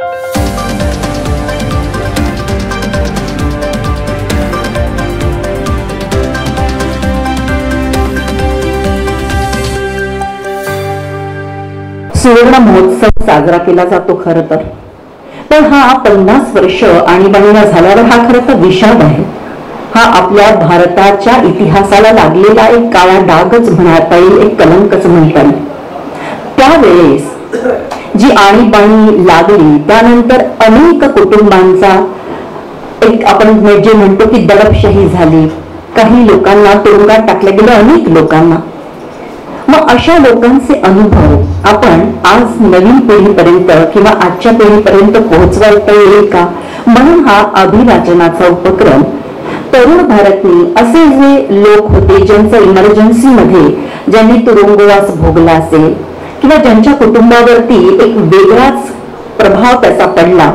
सुवर्ण महोत्सव साजरा केला जातो खरं तर, पण हा 50 वर्ष आणीबाणीला झाल्यावर हा खरं तर विषाद आहे. हा आपल्या भारताच्या इतिहासाला लागलेला एक काळा डागच म्हणता येईल, एक कलंकच म्हणता येईल. त्यावेळेस जी आणीबाणी लागली त्यानंतर अनेक कुटुंबांचा एक आपण जे म्हणतो की दडपशाही झाली. काही लोकांना तुरुंगात टाकलं गेलं, अनेक लोकांना. मग अशा लोकांचे अनुभव आपण आज नवीन पिढीपर्यंत किंवा आजच्या पिढीपर्यंत पोहोचवता येईल का, म्हणून हा अभिवाचनाचा उपक्रम. तरुण भारतनी असे जे लोक होते ज्यांचं इमर्जन्सीमध्ये ज्यांनी तुरुंगवास भोगला असेल किंवा ज्यांच्या कुटुंबावरती एक वेगळाच प्रभाव त्याचा पडला,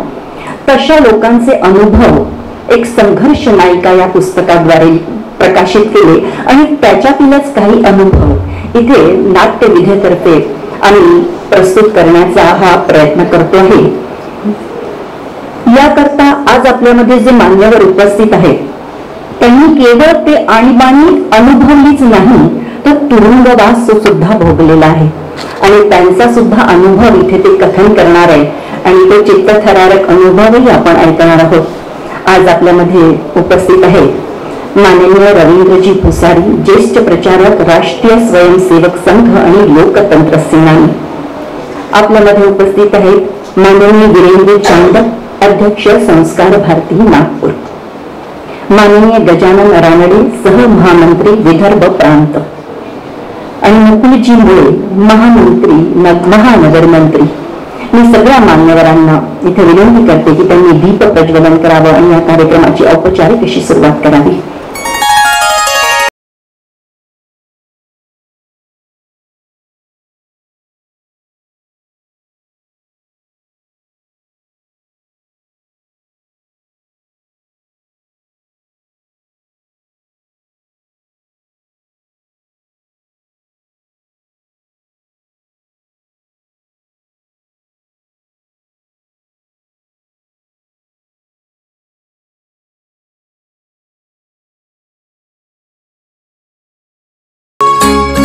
तशा लोकांचे अनुभव एक संघर्ष नायिका या पुस्तकाद्वारे प्रकाशित केले आणि त्याच्यातीलच काही अनुभव इथे नाट्य विधेतर्फे आम्ही प्रस्तुत करण्याचा हा प्रयत्न करतो आहे. याकरता आज आपल्यामध्ये जे मान्यवर उपस्थित आहेत त्यांनी केवळ ते आणीबाणी अनुभवलीच नाही तर तुरुंगवास सुद्धा भोगलेला आहे आणि त्यांचा सुद्धा अनुभव इथे ते कथन करणार आहे आणि तो चित्तथरारक अनुभवही आपण ऐकणार आहोत. आज आपल्यामध्ये उपस्थित आहे माननीय रवींद्रजी भुसारी, ज्येष्ठ प्रचारक, राष्ट्रीय स्वयंसेवक संघ आणि लोकतंत्र सेनानी. आपल्यामध्ये उपस्थित आहेत माननीय वीरेंद्र चांद, अध्यक्ष संस्कार भारती नागपूर. माननीय गजानन रानडे, सहमहामंत्री विदर्भ प्रांत. आणि मुकुलजी मुळे, महामंत्री महानगर मंत्री. मी सगळ्या मान्यवरांना इथे विनंती करते की त्यांनी दीप प्रज्वलन करावं आणि या कार्यक्रमाची औपचारिक अशी सुरुवात करावी.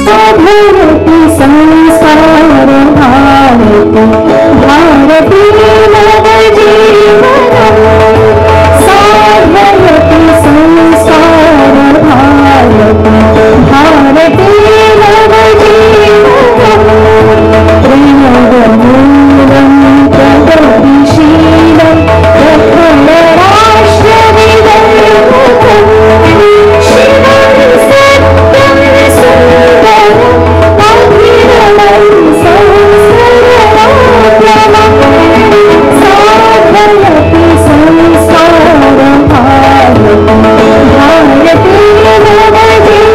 भारती संस्कार भारती भारती नवजीवन साधयति संस्कार भारती भारती नवजीवन प्रेमगमूलं प्रगतिशीलं प्रखर राष्ट्रविदर्भकं शिवं सत्यं सुन्दरं अभिनवं संस्करणोद्यमं साधयति संस्कारं भारती भारती नवजीवन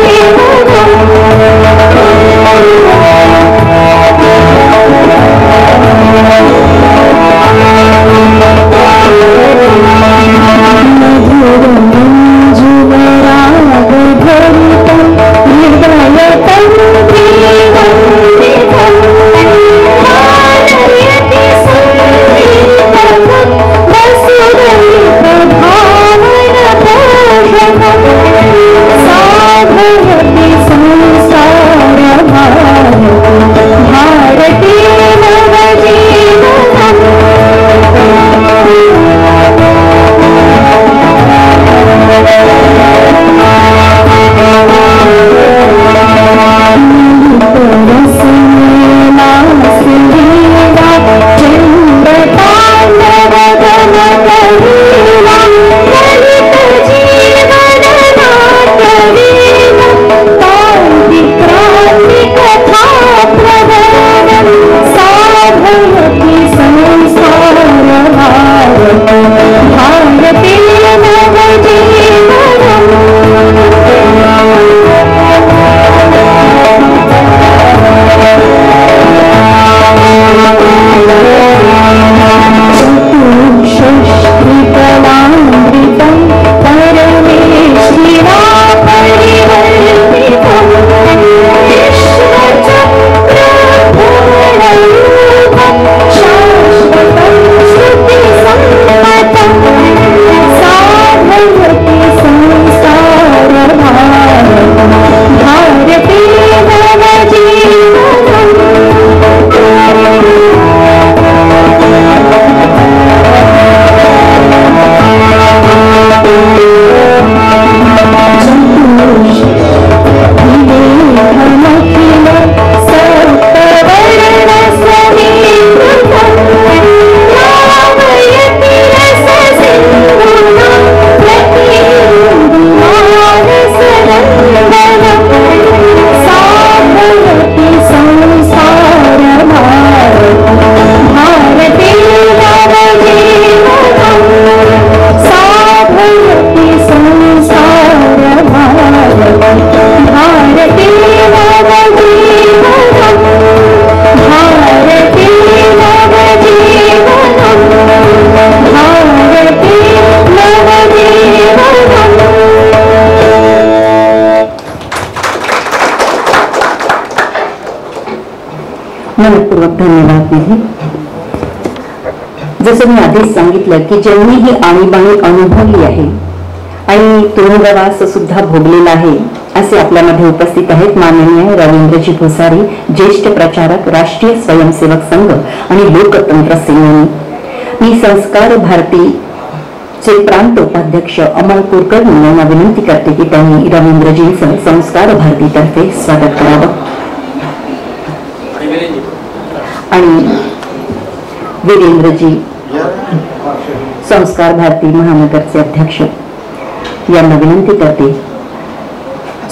धन्यवाद निधी. जसं मी आधीच सांगितलं की ज्यांनी ही आणीबाणी अनुभवली आहे आणि तुरुंगवास सुद्धा भोगलेला आहे असे आपल्यामध्ये उपस्थित आहेत माननीय रवींद्रजी भुसारी, ज्येष्ठ प्रचारक, राष्ट्रीय स्वयंसेवक संघ आणि लोकतंत्र सेनानी. मी संस्कार भारतीचे प्रांत उपाध्यक्ष अमल कुलकर्णी यांना विनंती करते की त्यांनी रवींद्रजींचं संस्कार भारतीतर्फे स्वागत करावं. आणि वीरेंद्रजी संस्कार भारती महानगरचे अध्यक्ष यांना विनंती करते.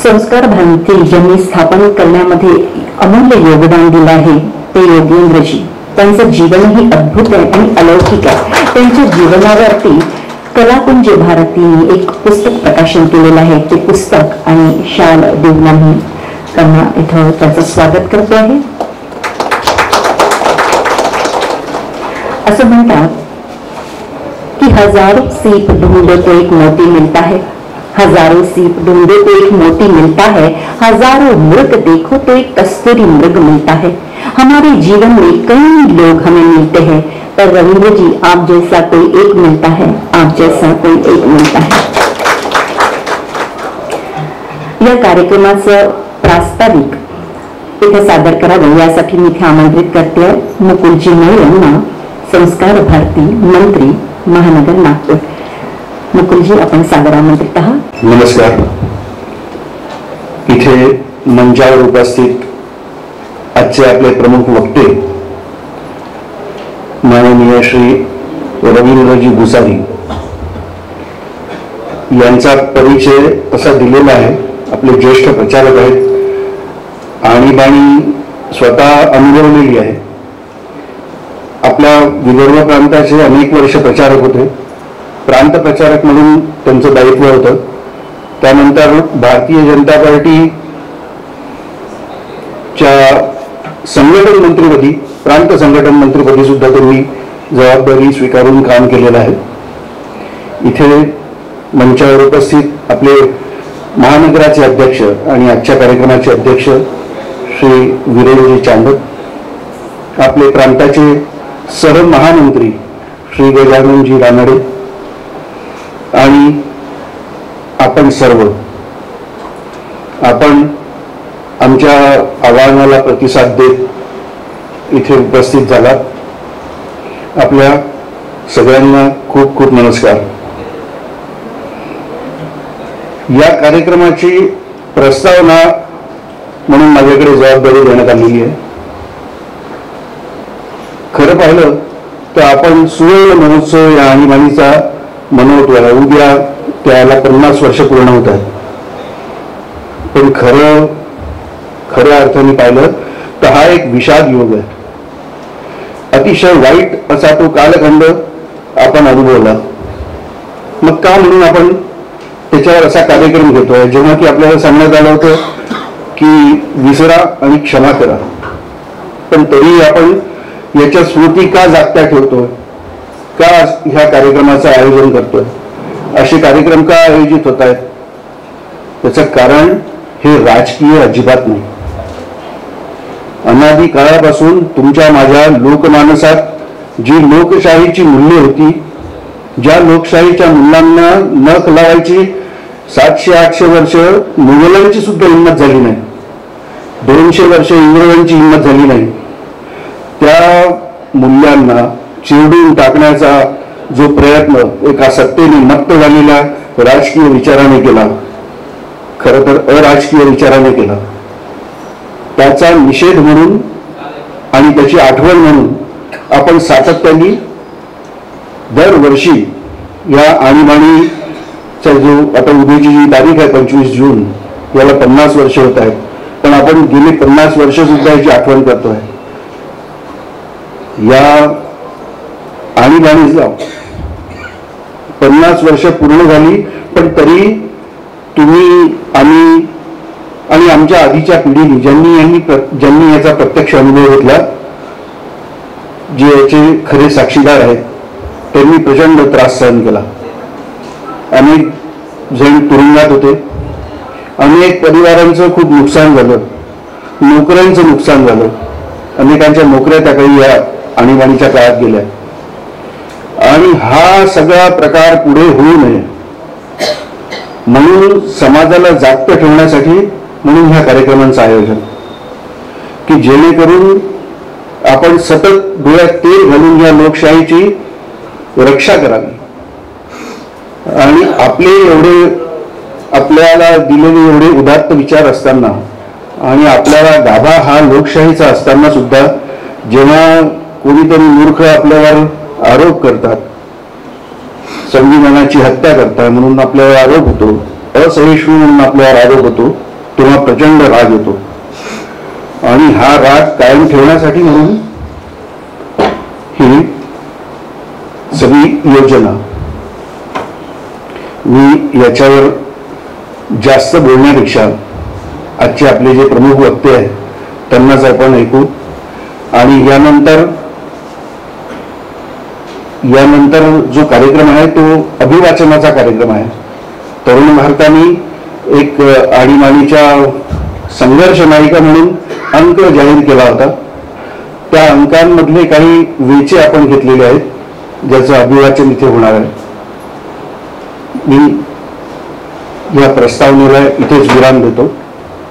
संस्कार भारती ज्यांनी स्थापन करण्यामध्ये अमूल्य योगदान दिलं आहे ते योगेंद्रजी. त्यांचं जीवनही अद्भुत आहे आणि अलौकिक आहे. त्यांच्या जीवनावरती कलाकुंज भारतीने एक पुस्तक प्रकाशन केलेलं आहे. ते पुस्तक आणि शाल देऊन आम्ही त्यांना इथं त्याचं स्वागत करतो आहे. असं म्हणतात कि हजारों सीप ढूंढो तो एक मोती मिलता है, हजारों सीप ढूंढो तो एक मोती मिलता है, हजारों मृग देखो तो एक कस्तूरी मृग मिलता है. हमारे जीवन में कई लोग हमें मिलते हैं पर रविंद्र जी आप जैसा कोई एक मिलता है, आप जैसा कोई एक मिलता है. या कार्यक्रमाचं प्रास्ताविक इथे सादर करावं यासाठी मी इथे आमंत्रित करते मुकुलजी मळे यांना, संस्कार भारती मंत्री महानगर नागपूर. मुकुलजी आपण सादर आमंत्रित आहात. नमस्कार. इथे मंचावर उपस्थित आजचे आपले प्रमुख वक्ते माननीय श्री रवींद्रजी भुसारी यांचा परिचय असा दिलेला आहे. आपले ज्येष्ठ प्रचारक आहेत, आणीबाणी स्वतः अनुभवलेली आहे. आपल्या विदर्भ प्रांताचे अनेक वर्ष प्रचारक होते. प्रांत प्रचारक म्हणून त्यांचं दायित्व होतं. त्यानंतर भारतीय जनता पार्टीच्या संघटन मंत्रीपदी, प्रांत संघटन मंत्रीपदी सुद्धा त्यांनी जबाबदारी स्वीकारून काम केलेलं आहे. इथे मंचावर उपस्थित आपले महानगराचे अध्यक्ष आणि आजच्या कार्यक्रमाचे अध्यक्ष श्री वीरेंद्रजी चांदक, आपले प्रांताचे सह महामंत्री श्री गजाननजी रानडे आणि आपण सर्व, आपण आमच्या आवाहनाला प्रतिसाद देत इथे उपस्थित झालात. आपल्या सगळ्यांना खूप खूप नमस्कार. या कार्यक्रमाची प्रस्तावना म्हणून माझ्याकडे जबाबदारी देण्यात आलेली आहे. खरं पाहिलं तर आपण सुवर्ण महोत्सव या आणीबाणीचा मनवतोय. उद्या त्याला 50 वर्ष पूर्ण होत आहेत. पण खऱ्या अर्थाने पाहिलं तर हा एक विषाद योग आहे. अतिशय वाईट असा तो कालखंड आपण अनुभवला. मग का म्हणून आपण त्याच्यावर असा कार्यक्रम घेतोय, जेव्हा की आपल्याला सांगण्यात आलं होतं की विसरा आणि क्षमा करा, पण तरी आपण याच्या स्मृती का जागत्या ठेवतोय, का ह्या कार्यक्रमाचं आयोजन करतोय, असे कार्यक्रम का आयोजित होत आहेत? त्याचं कारण हे राजकीय अजिबात नाही. अनादी काळापासून तुमच्या माझ्या लोकमानसात जी लोकशाहीची मूल्य होती, ज्या लोकशाहीच्या मूल्यांना नख लावायची 700-800 वर्ष मुघलांची सुद्धा हिंमत झाली नाही, 200 वर्ष इंग्रजांची हिंमत झाली नाही, त्या मूल्यांना चिरडून टाकण्याचा जो प्रयत्न एका सत्तेने मत्त झालेल्या राजकीय विचाराने केला, खरं तर अराजकीय विचाराने केला, त्याचा निषेध म्हणून आणि त्याची आठवण म्हणून आपण सातत्याने दरवर्षी या आणीबाणीचा जो आता उद्याची जी तारीख आहे 25 जून, याला 50 वर्ष होत आहेत. पण आपण गेली 50 वर्ष सुद्धा याची आठवण करतोय. या आणीबाणीला 50 वर्ष पूर्ण झाली, पण तरी तुम्ही, आम्ही आणि आमच्या आधीच्या पिढीने ज्यांनी याचा प्रत्यक्ष अनुभव घेतला, जे याचे खरे साक्षीदार आहेत, त्यांनी प्रचंड त्रास सहन केला. अनेक जण तुरुंगात होते, अनेक परिवारांचं खूप नुकसान झालं, नोकऱ्यांचं नुकसान झालं, अनेकांच्या नोकऱ्या त्या काही या आणीबाणीच्या काळात गेल्या. आणि हा सगळा प्रकार पुढे होऊ नये म्हणून समाजाला जागतं ठेवण्यासाठी म्हणून ह्या कार्यक्रमांचं आयोजन, की जेणेकरून आपण सतत डोळ्यात तेल घालून या लोकशाहीची रक्षा करावी आणि आपल्याला दिलेले एवढे उदात्त विचार असताना आणि आपल्याला गाभा हा लोकशाहीचा असताना सुद्धा जेव्हा कोणीतरी मूर्ख आपल्यावर आरोप करतात, संविधानाची हत्या करतात म्हणून आपल्यावर आरोप होतो, असहिष्णू म्हणून आपल्यावर आरोप होतो, तेव्हा प्रचंड राग येतो. आणि हा राग कायम ठेवण्यासाठी म्हणून ही सगळी योजना. मी याच्यावर जास्त बोलण्यापेक्षा आजचे आपले जे प्रमुख वक्ते आहेत त्यांनाच आपण ऐकू. आणि यानंतर जो कार्यक्रम आहे तो अभिवाचनाचा कार्यक्रम आहे. तरुण भारताने एक आणीबाणीच्या संघर्ष नायिका म्हणून अंक जाहीर केला होता. त्या अंकांमधले काही वेचे आपण घेतलेले आहेत, ज्याचं अभिवाचन इथे होणार आहे. मी या प्रस्तावनेला इथेच विराम देतो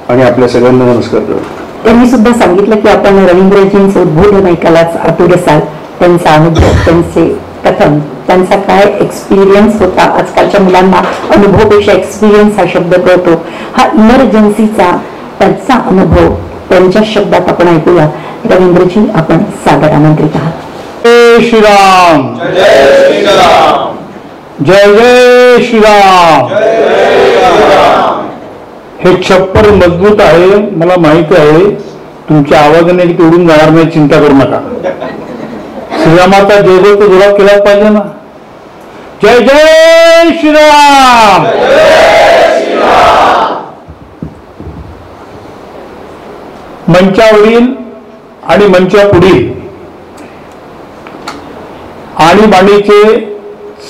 आणि आपल्या सगळ्यांना नमस्कार करतो. त्यांनी सुद्धा सांगितलं की आपण रवींद्रजींचं उद्बोधन ऐकायलाच आतुर असाल. त्यांचा अनुभव, त्यांचे कथन, त्यांचा काय एक्सपिरियन्स होता. आजकालच्या मुलांना अनुभवपेक्षा एक्सपिरियन्स हा शब्द कळतो. हा इमर्जन्सीचा त्यांचा अनुभव त्यांच्या शब्दात आपण ऐकूया. रवींद्रजी, आपण सादर आमंत्रित आहात. जय श्रीराम, जय श्रीराम, जय जय श्रीराम. हे छप्पर मजबूत आहे, मला माहिती आहे. तुमच्या आवाजाने की उडून जाणार नाही, चिंता करू नका. श्रीरामाचा जय जय तो जोरात केलाच पाहिजे ना. जय जय श्रीराम. मंचावरील आणि मंचापुढील आणीबाणीचे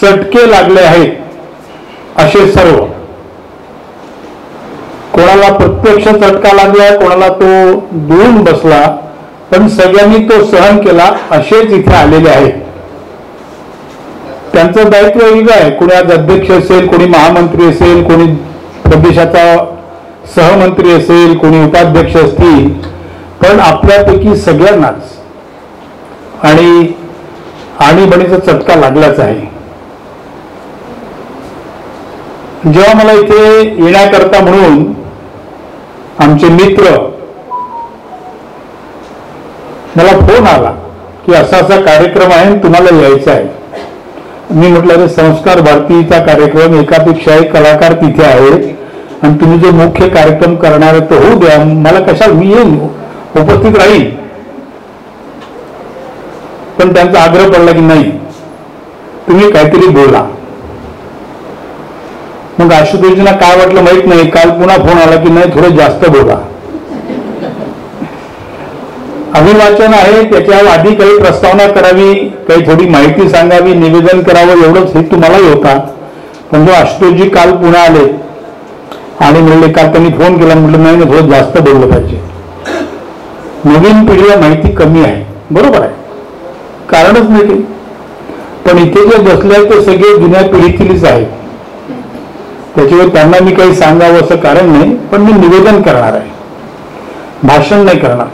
चटके लागले आहेत असे सर्व. कोणाला प्रत्यक्ष चटका लागला, कोणाला तो दुरून बसला, पण सगळ्यांनी तो सहन केला असेच इथे आलेले आहेत. त्यांचं दायित्व वेगळं आहे. कोणी आज अध्यक्ष असेल, कोणी महामंत्री असेल, कोणी प्रदेशाचा सहमंत्री असेल, कोणी उपाध्यक्ष असतील, पण आपल्यापैकी सगळ्यांनाच आणीबाणीचा चटका लागलाच आहे. जेव्हा मला इथे येण्याकरता म्हणून आमचे मित्र मला फोन आला की असा असा कार्यक्रम आहे, तुम्हाला यायचं आहे. मी म्हटलं अरे संस्कार भारतीचा कार्यक्रम, एकापेक्षा एक कलाकार तिथे आहे आणि तुम्ही जो मुख्य कार्यक्रम करणार आहे तो होऊ द्या, मला कशाला, मी येईन, उपस्थित राहील. पण त्यांचा आग्रह पडला की नाही, तुम्ही काहीतरी बोला. मग आशुतोषजींना काय वाटलं माहित नाही, काल पुन्हा फोन आला की नाही थोडं जास्त बोला. अभिवाचन आहे, त्याच्या आधी काही प्रस्तावना करावी, काही थोडी माहिती सांगावी, निवेदन करावं, एवढंच हेतू मलाही होता. पण जो आशुतोषजी काल पुन्हा आले आणि म्हणले, काल त्यांनी फोन केला, म्हटलं नाही थोडं जास्त बोललं पाहिजे. नवीन पिढीला माहिती कमी आहे, बरोबर आहे, कारणच नाही ते. पण इथे जे बसले आहेत ते सगळे जुन्या पिढीतीलच आहेत. त्याच्यावर त्यांना मी काही सांगावं असं कारण नाही, पण मी निवेदन करणार आहे, भाषण नाही करणार.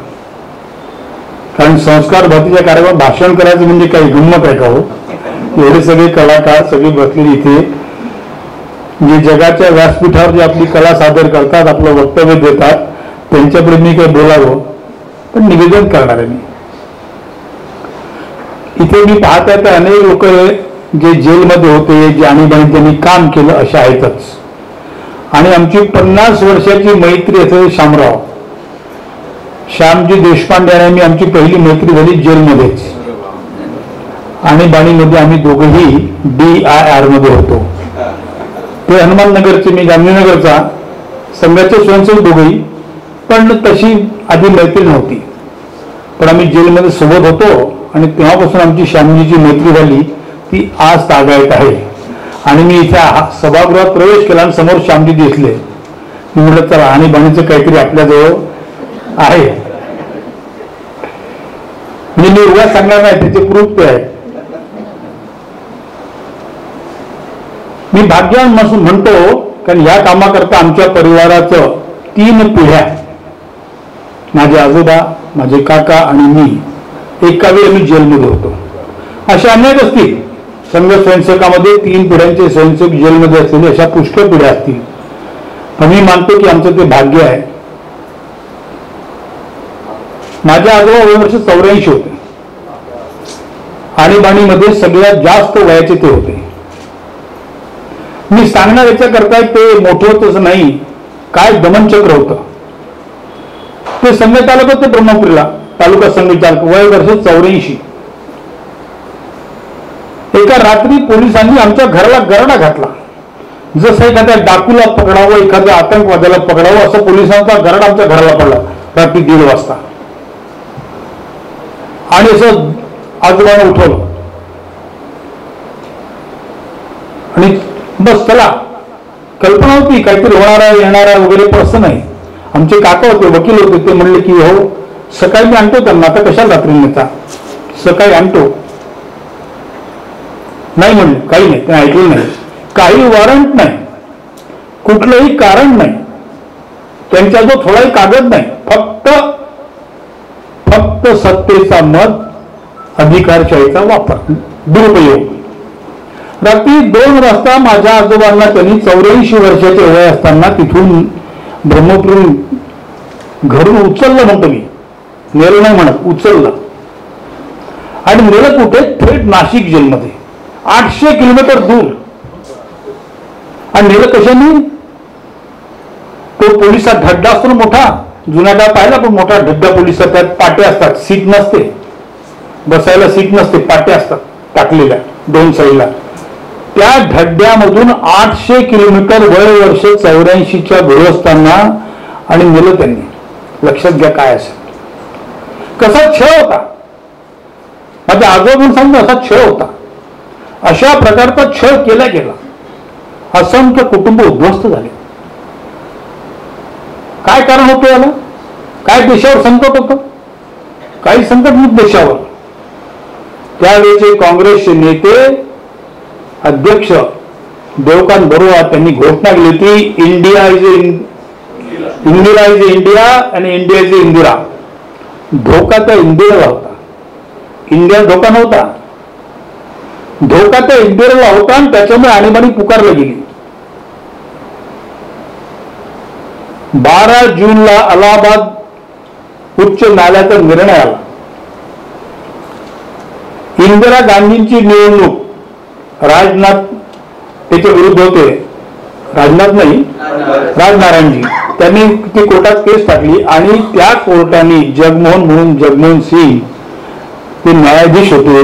कारण संस्कार भारतीच्या कार्यक्रमात भाषण करायचं म्हणजे काही गंमत आहे का हो? एवढे सगळे कलाकार सगळे बसलेले इथे, जे जगाच्या व्यासपीठावर जे आपली कला सादर करतात, आपलं वक्तव्य देतात, त्यांच्यापुढे मी काही बोलावं, पण निवेदन करणार आहे मी. इथे मी पाहत आहे तर अनेक लोक जे जेलमध्ये होते, जे आणीबाणी त्यांनी काम केलं असे आहेतच. आणि आमची 50 वर्षाची मैत्री असेल शामराव, श्यामजी देशपांडे आणि आमची पहिली मैत्री झाली जेलमध्येच. आणीबाणीमध्ये आम्ही दोघंही DIR मध्ये होतो. ते हनुमाननगरचे, मी गांधीनगरचा, संघाचे स्वयंसेवक दोघंही. पण तशी आधी मैत्री नव्हती, पण आम्ही जेलमध्ये सोबत होतो आणि तेव्हापासून आमची श्यामजीची मैत्री झाली, ती आज तागायत आहे. आणि मी इथे सभागृहात प्रवेश केला आणि समोर श्यामजी दिसले. मी म्हटलं चला आणीबाणीचं काहीतरी आपल्याजवळ आहे. मी उगाच सांगणार नाही, त्याचे प्रूफ ते आहे. मी भाग्यवान म्हणतो कारण ह्या कामाकरता आमच्या परिवाराचं 3 पिढ्या, माझे आजोबा, माझे काका आणि मी एका वेळी आम्ही जेलमध्ये होतो. अशा अनेक असतील संघ स्वयंसेवकामध्ये 3 पिढ्यांचे स्वयंसेवक जेलमध्ये असलेले अशा पुष्कळ पिढ्या असतील. पण मी मानतो की आमचं ते भाग्य आहे. माझे आजोबा वर्ष 84 होते. आणीबाणीमध्ये सगळ्यात जास्त वयाचे ते होते. मी सांगणार याच्याकरता ते मोठं होतच नाही, काय दमनचक्र होतं. ते संघ चालक होते ब्रह्मपुरीला, तालुका संघ चालक, वय वर्ष 84. एका रात्री पोलिसांनी आमच्या घराला गरडा घातला. जसं एखाद्या डाकूला पकडावं, एखाद्या आतंकवाद्याला पकडावं असं पोलिसांचा गरडा आमच्या घराला पडला रात्री 1:30 वाजता. आणि असं आजोबाने उठवलं आणि बस चला. कल्पना होती काहीतरी होणार आहे, येणार आहे वगैरे, प्रश्न नाही. आमचे काका होते, वकील होते, ते म्हणले की हो सकाळी मी आणतो त्यांना, आता कशाला रात्री नेता, सकाळी आणतो. नाही म्हणले, काही नाही, ते ऐकलं नाही. काही वॉरंट नाही, कुठलंही कारण नाही, त्यांचा जो थोडाही कागद नाही, फक्त सत्तेचा मत, अधिकारशाहीचा वापर, दुरुपयोग. रात्री 2 वाजता माझ्या आजोबांना त्यांनी 84 वर्षाचे वय असताना तिथून ब्रह्मपुरी घरून उचललं, म्हणतो मी, नेलं नाही म्हणत, उचललं. आणि नेलं कुठे? थेट नाशिक जेलमध्ये, 800 किलोमीटर दूर. आणि नेलं कशाने? तो पोलिसात ढड्डा असतो ना मोठा, जुना डाव पाहिला पण मोठा ढड्डा पोलिसात, त्यात पाट्या असतात, सीट नसते, बसायला सीट नसते, पाट्या असतात टाकलेल्या 2 साईडला. त्या ढड्ड्यामधून 800 किलोमीटर वय वर्ष 84च्या गृहस्थांना आणि नेलं त्यांनी. लक्षात घ्या काय असेल, कसा छळ होता. माझ्या आजोबांनी सांगितलं असा छळ होता. अशा प्रकारचा छळ केला गेला. असंख्य कुटुंब उद्ध्वस्त झाले. काय कारण होतं याला? काय देशावर संकट होतं? काही संकट नाही देशावर. त्यावेळेचे काँग्रेसचे नेते, अध्यक्ष देवकांत बरुआ त्यांनी घोषणा केली होती, इंडिया इज इंडिया आणि इंडिया इज इंदिरा. धोका त्या इंदिरेला होता, इंडिया धोका नव्हता. धोका त्या इंदिरेला होता आणि त्याच्यामुळे आणीबाणी पुकारली गेली. 12 जूनला अलाहाबाद उच्च न्यायालयाचा निर्णय आला. इंदिरा गांधींची निवडणूक, राजनाथ त्याच्या विरुद्ध होते, राजनाथ नाही, राजनारायणजी, त्यांनी ती कोर्टात केस टाकली आणि त्या कोर्टाने जगमोहन सिंग ते न्यायाधीश होते,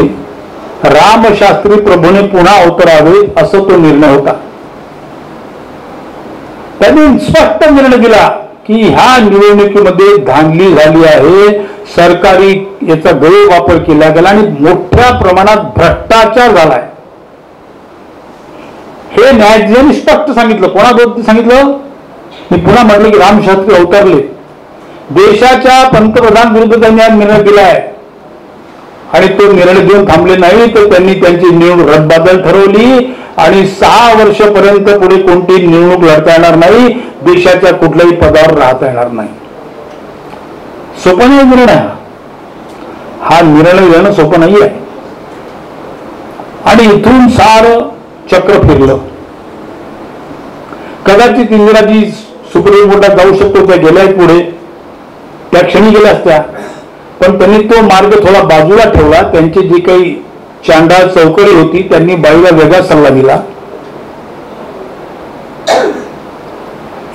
रामशास्त्री प्रभूने पुन्हा अवतरावे असं तो निर्णय होता. त्यांनी स्पष्ट निर्णय दिला की ह्या निवडणुकीमध्ये धांदली झाली आहे, सरकारी याचा गैरवापर केला गेला आणि मोठ्या प्रमाणात भ्रष्टाचार झालाय. हे न्यायाधीशांनी स्पष्ट सांगितलं. कोणाबद्दल सांगितलं? मी पुन्हा म्हटलं की रामशास्त्री अवतरले, देशाच्या पंतप्रधान विरुद्ध त्यांनी आज निर्णय दिलाय आणि तो निर्णय देऊन थांबले नाही, तर त्यांनी त्यांची निवडणूक रद्दबातल ठरवली आणि 6 वर्षपर्यंत पुढे कोणती निवडणूक लढता येणार नाही, देशाच्या कुठल्याही पदावर राहता येणार नाही. सोपा नाही निर्णय हा निर्णय घेणं सोपं नाही आहे. आणि इथून सारं चक्र फिरलं. कदाचित इंदिराजी सुप्रीम कोर्टात जाऊ शकतो, त्या गेल्या पुढे, त्या क्षणी गेल्या असत्या, पण त्यांनी तो मार्ग थोडा बाजूला ठेवला. त्यांची जी काही चांडाळ चौकडी होती त्यांनी बाईला वेगळा सल्ला दिला.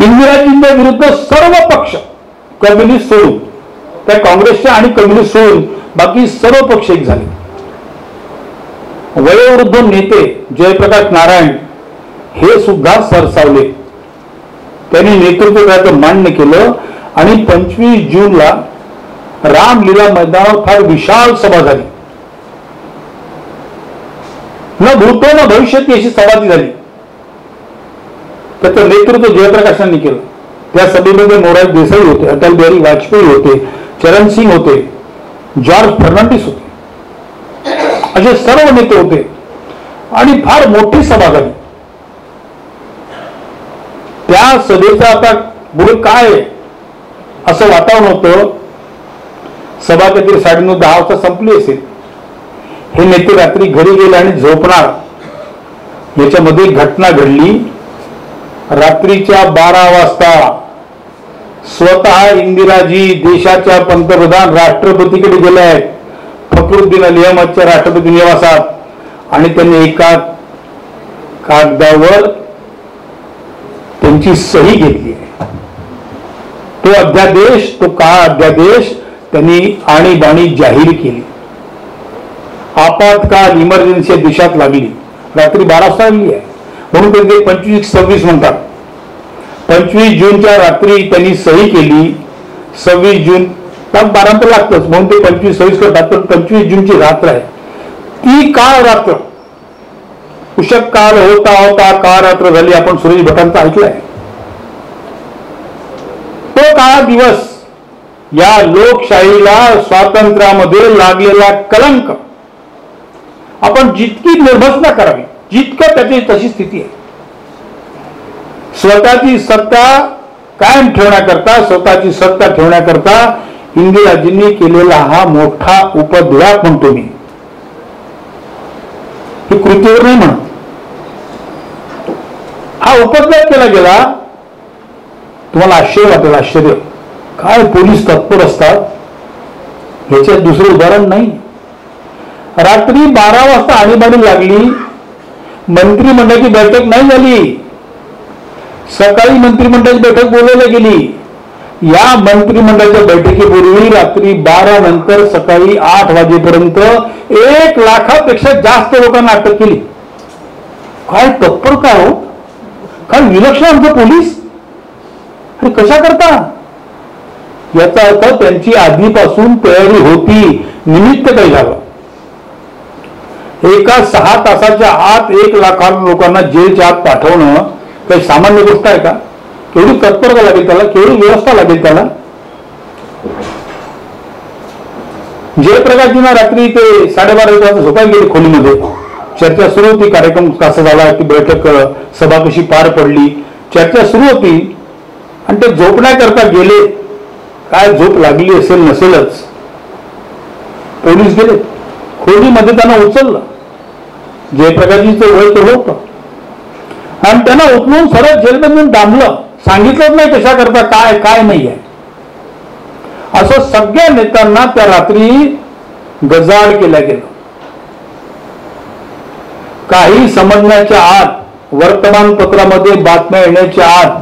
इंदिराजींच्या विरुद्ध सर्व पक्ष, कम्युनिस्ट सोडून, त्या काँग्रेसच्या आणि कम्युनिस्ट सोडून बाकी सर्व पक्ष एक झाले. वयोवृद्ध नेते जयप्रकाश नारायण हे सुद्धा सरसावले. त्यांनी नेतृत्व करायचं मान्य केलं आणि 25 जूनला रामलीला मैदानावर फार विशाल सभा झाली. न भूतो न भविष्यती अशी सभा झाली. त्याचं नेतृत्व जयप्रकाशांनी केलं. त्या सभेमध्ये मोरारजी देसाई होते, अटल बिहारी वाजपेयी होते, चरण सिंग होते, जॉर्ज फर्नांडिस होते, असे सर्व नेते होते आणि फार मोठी सभा झाली. त्या सभेचं आता पुढे काय असं वातावरण होतं. सभा काहीतरी 9:30-10 वाजता संपली असेल. हे नेते रात्री घरी गेले आणि झोपणार. याच्यामध्ये घटना घडली. रात्रीच्या 12 वाजता स्वतः इंदिराजी देशाच्या पंतप्रधान राष्ट्रपतीकडे गेले आहेत, फखरुद्दीन अली अहमदच्या राष्ट्रपती निवासात, आणि त्यांनी एका कागदावर त्यांची सही घेतली आहे. तो अध्यादेश, तो काळा अध्यादेश त्यांनी आणीबाणी जाहीर केली. आपत्काल इमर्जन्सी देशात लागली. रात्री 12 वाजता लागली आहे म्हणून ते 25-26 म्हणतात. 25 जूनच्या रात्री त्यांनी सही केली. 26 जून 12 तर लागतच म्हणून ते 25-26 करतात. पण 25 जूनची रात्र आहे. ती काळ रात्र, उषक काळ होता होता काळ रात्र झाली. आपण सुरेश भटांचं ऐकलंय. तो काळा दिवस, या लोकशाहीला स्वातंत्र्यामध्ये लागलेला कलंक आपण जितकी निर्भसना करावी, जितकं त्याची तशी स्थिती आहे. स्वतःची सत्ता कायम ठेवण्याकरता, स्वतःची सत्ता ठेवण्याकरता इंदिराजींनी केलेला हा मोठा उपद्व्याप म्हणतो मी. हे कृतीवर नाही म्हणत. हा उपद्व्याप केला गेला. तुम्हाला आश्चर्य वाटेल. आश्चर्य काय पोलीस तत्पर असतात, ह्याच्यात दुसरं उदाहरण नाही. रात्री 12 वाजता आणीबाणी लागली. मंत्रिमंडळाची बैठक नाही झाली. सकाळी मंत्रिमंडळाची बैठक बोलवली गेली. या मंत्रिमंडळाच्या बैठकीपूर्वी रात्री 12 नंतर सकाळी 8 वाजेपर्यंत 1 लाखापेक्षा जास्त लोकांना अटक केली. काय तत्पर काय हो, काय विलक्षण आमचं पोलीस. हे कशा करता? याचा अर्थ त्यांची आधीपासून तयारी होती. निमित्त काही झालं. एका 6 तासाच्या आत 1 लाख लोकांना जेलच्या आत पाठवणं काही सामान्य गोष्ट आहे का? केवढी तत्परता लागेल त्याला, केवढी व्यवस्था लागेल त्याला. जयप्रकाशजींना रात्री ते 12:30 वाजता झोपायला गेले खोलीमध्ये. चर्चा सुरू होती. कार्यक्रम कसा झाला, ती बैठक सभा कशी पार पडली, चर्चा सुरू होती. आणि ते झोपण्याकरता गेले. काय झोप लागली असेल नसेलच, पोलीस गेले खोलीमध्ये, त्यांना उचललं. जयप्रकाशजीचं वय केलं होतं आणि त्यांना उचलून सरळ जेलमध्ये डांबलं. सांगितलंच नाही कशा करता, काय काय नाही आहे असं. सगळ्या नेत्यांना त्या रात्री गजाड केल्या गेलं. काही समजण्याच्या आत, वर्तमानपत्रामध्ये बातम्या येण्याच्या आत,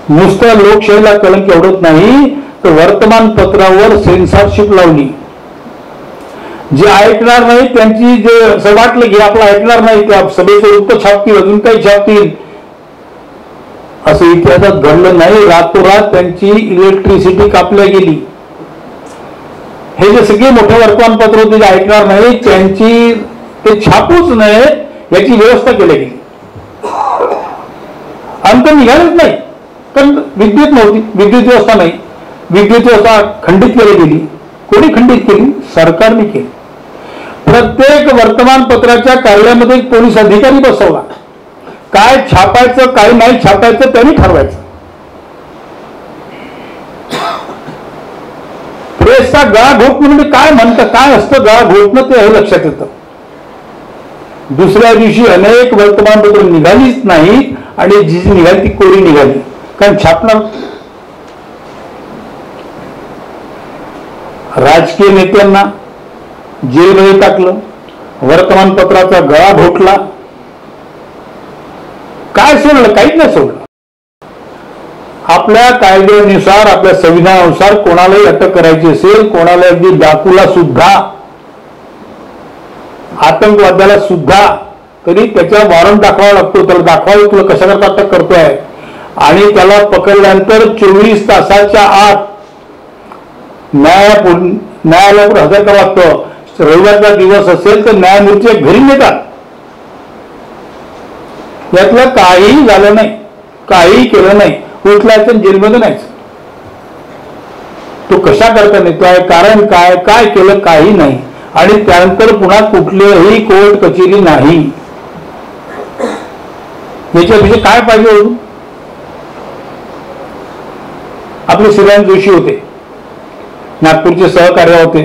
नुसत्या लोकशाहीला कलंक एवढत नाही तर वर्तमानपत्रावर सेन्सॉरशिप लावली. जे ऐकणार नाही त्यांची, जे वाटलं की आपलं ऐकणार नाही, त्या सभेचं वृत्त छापतील, अजून काही छापतील, असं इतिहासात घडलं नाही. रातोरात त्यांची इलेक्ट्रिसिटी कापल्या गेली. हे जे सगळे मोठे वर्तमानपत्र होते जे ऐकणार नाही त्यांची ते छापूच नये याची व्यवस्था केली गेली. अंत निघालेच नाही कारण विद्युत नव्हती, विद्युत व्यवस्था नाही. विद्युत व्यवस्था खंडित केली गेली. कोणी खंडित केली? सरकारने केली. प्रत्येक वर्तमानपत्राच्या कार्यालयामध्ये एक पोलीस अधिकारी बसवला. काय छापायचं काय नाही छापायचं त्यांनी ठरवायचं. प्रेसचा गळाघोट म्हणजे काय म्हणतं, काय असतं गळाघोटणं ते हे लक्षात येतं. दुसऱ्या दिवशी अनेक वर्तमानपत्र निघालीच नाहीत आणि जी निघाली ती कोरी निघाली. कारण छापणार. राजकीय नेत्यांना जेलमध्ये टाकलं, वर्तमानपत्राचा गळा घोटला. काय सोडलं? काहीच नाही सोडलं. आपल्या कायद्यानुसार, आपल्या संविधानानुसार कोणालाही अटक करायची असेल, कोणाला अगदी डाकूला सुद्धा, आतंकवाद्याला सुद्धा, तरी त्याच्या वॉरंट दाखवावा लागतो. त्याला दाखवावे तुला कशाकरता अटक करतोय. आणि त्याला पकडल्यानंतर 24 तासाच्या आत न्यायालयावर हजर करावं लागतं. रविवारचा दिवस असेल तर न्यायमूर्ती घरी नेतात. यातलं काहीही झालं नाही, काही केलं नाही, उठलायचं जेलमध्ये नाहीच. तो कशा करता नेतोय, कारण काय, काय केलं, काही नाही. आणि त्यानंतर पुन्हा कुठलीही कोर्ट कचेरी नाही. याच्यापेक्षा काय पाहिजे होतं? आपले श्रीराम जोशी होते, नागपूरचे सहकार्य होते,